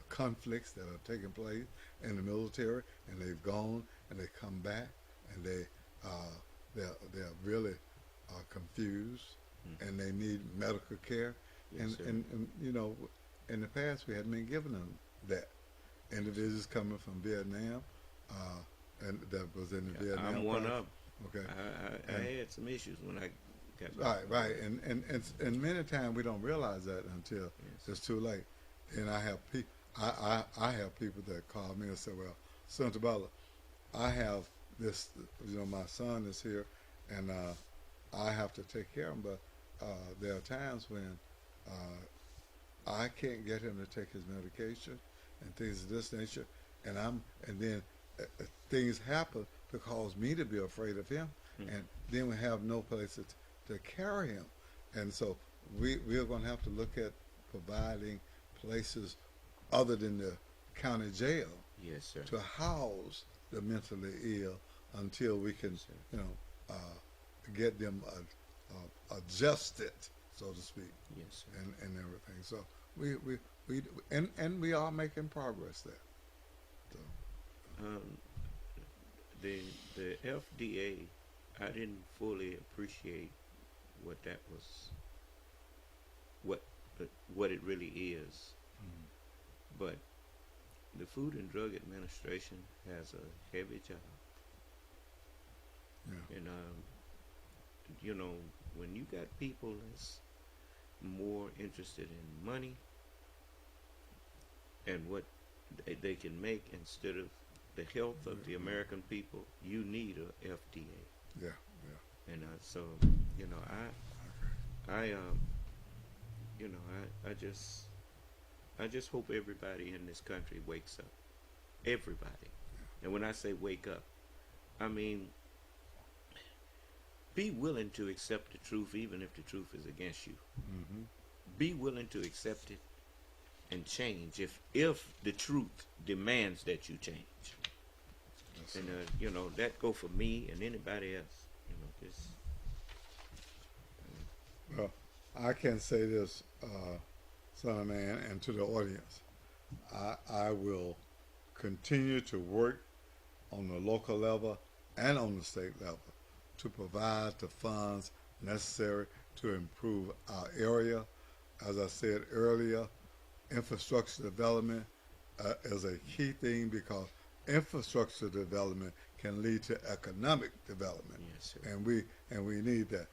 conflicts that are taking place in the military, and they've gone and they come back, and they're really confused, and they need medical care. And you know, in the past we hadn't been giving them that. Individuals coming from Vietnam, and that was in the Vietnam. I'm one of them. Okay. I had some issues when I got back. Right. And many times we don't realize that until it's too late. And I have people that call me and say, "Well, Senator Butler, I have this. You know, my son is here, and I have to take care of him. But there are times when I can't get him to take his medication and things of this nature, and then things happen to cause me to be afraid of him, and then we have no place to carry him, and so we're going to have to look at providing places other than the county jail to house the mentally ill until we can, get them adjusted, so to speak, and everything. So we are making progress there. So. The FDA, I didn't fully appreciate what that was, what it really is, But the Food and Drug Administration has a heavy job. Yeah. And, you know, when you got people that's more interested in money and what they can make instead of the health of the American people, you need a FDA. Yeah, yeah. And so, you know, I just hope everybody in this country wakes up. Everybody. And when I say wake up, I mean be willing to accept the truth even if the truth is against you. Mm-hmm. Be willing to accept it and change if the truth demands that you change. That's and right. you know, that go for me and anybody else. You know, this. Well, I can say this, son of man, and to the audience. I will continue to work on the local level and on the state level to provide the funds necessary to improve our area. As I said earlier, infrastructure development is a key thing because infrastructure development can lead to economic development. Yes, sir. And we need that.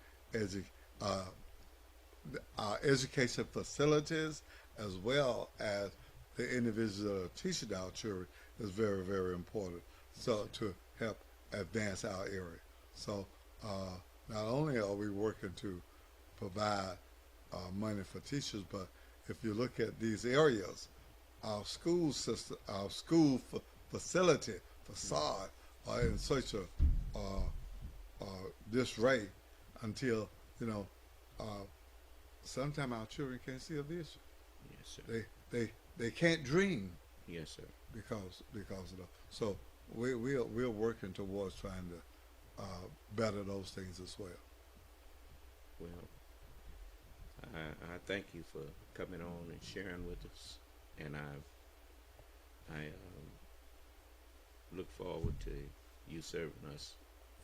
Our education facilities as well as the individuals that are teaching our children is very, very important. So to help advance our area. So not only are we working to provide money for teachers, but if you look at these areas, our school system, our school facility facade are in such a disarray until, you know, sometimes our children can't see a vision. Yes, sir. They can't dream. Yes, sir. Because of that. So we're working towards trying to better those things as well. Well, I thank you for coming on and sharing with us, and I look forward to you serving us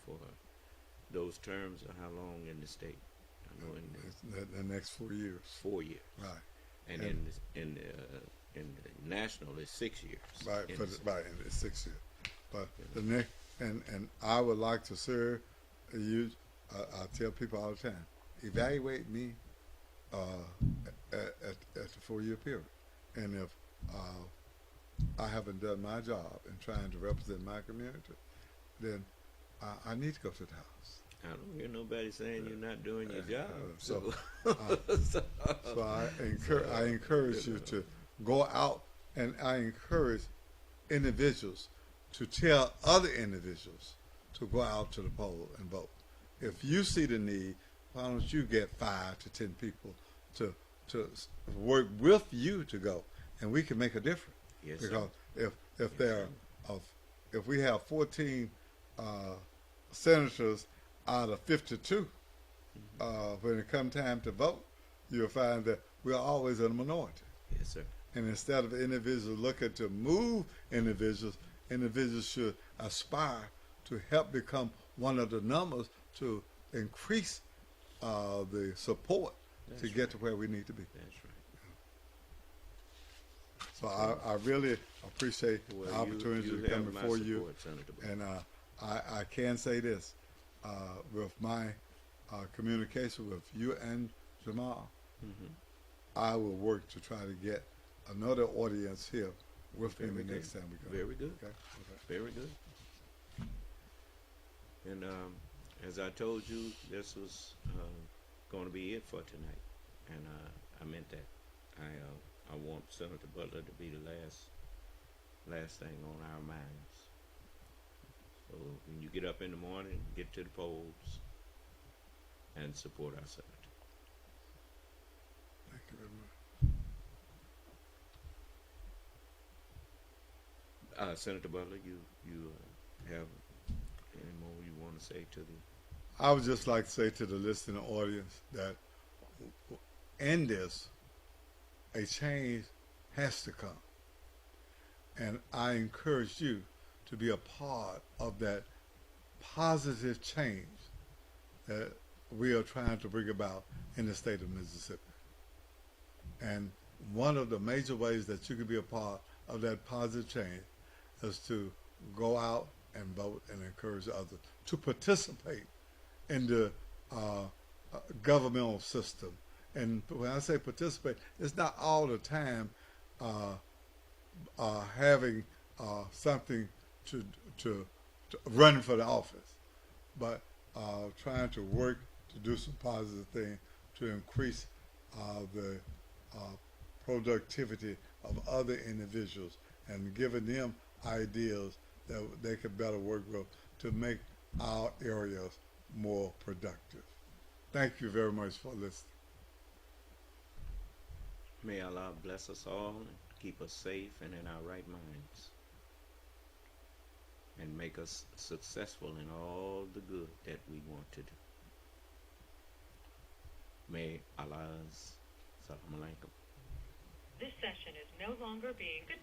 for those terms of how long in the state? I know in the next 4 years. 4 years. Right. And in the national it's 6 years. Right. In it's 6 years. But the next and I would like to serve you. I tell people all the time, evaluate me at the 4 year period, and if I haven't done my job in trying to represent my community, then I need to go to the House. I don't hear nobody saying you're not doing your job. So I encourage you to go out, and I encourage individuals to tell other individuals to go out to the poll and vote. If you see the need, why don't you get 5 to 10 people to work with you to go, and we can make a difference. Yes, because sir. if we have 14 senators out of 52, when it comes time to vote, you'll find that we're always in a minority. Yes, sir. And instead of individuals looking to move individuals should aspire to help become one of the numbers to increase the support to get to where we need to be. That's right. So I really appreciate the opportunity to come before you. And I can say this, with my communication with you and Jamal, I will work to try to get another audience here with me the next time we go. Very good. Okay. Very good. And as I told you, this was going to be it for tonight, and I meant that. I want Senator Butler to be the last thing on our minds. So when you get up in the morning, get to the polls and support our senator. Thank you very much. Senator Butler, you have any more you want to say to the? I would just like to say to the listening audience that in this, a change has to come. And I encourage you to be a part of that positive change that we are trying to bring about in the state of Mississippi. And one of the major ways that you can be a part of that positive change is to go out and vote and encourage others to participate in the governmental system. And when I say participate, it's not all the time having something to run for the office, but trying to work to do some positive things to increase the productivity of other individuals and giving them ideas that they could better work with to make our areas more productive. Thank you very much for listening. May Allah bless us all and keep us safe and in our right minds, and make us successful in all the good that we want to do. May Allah's Assalamu alaikum. This session is no longer being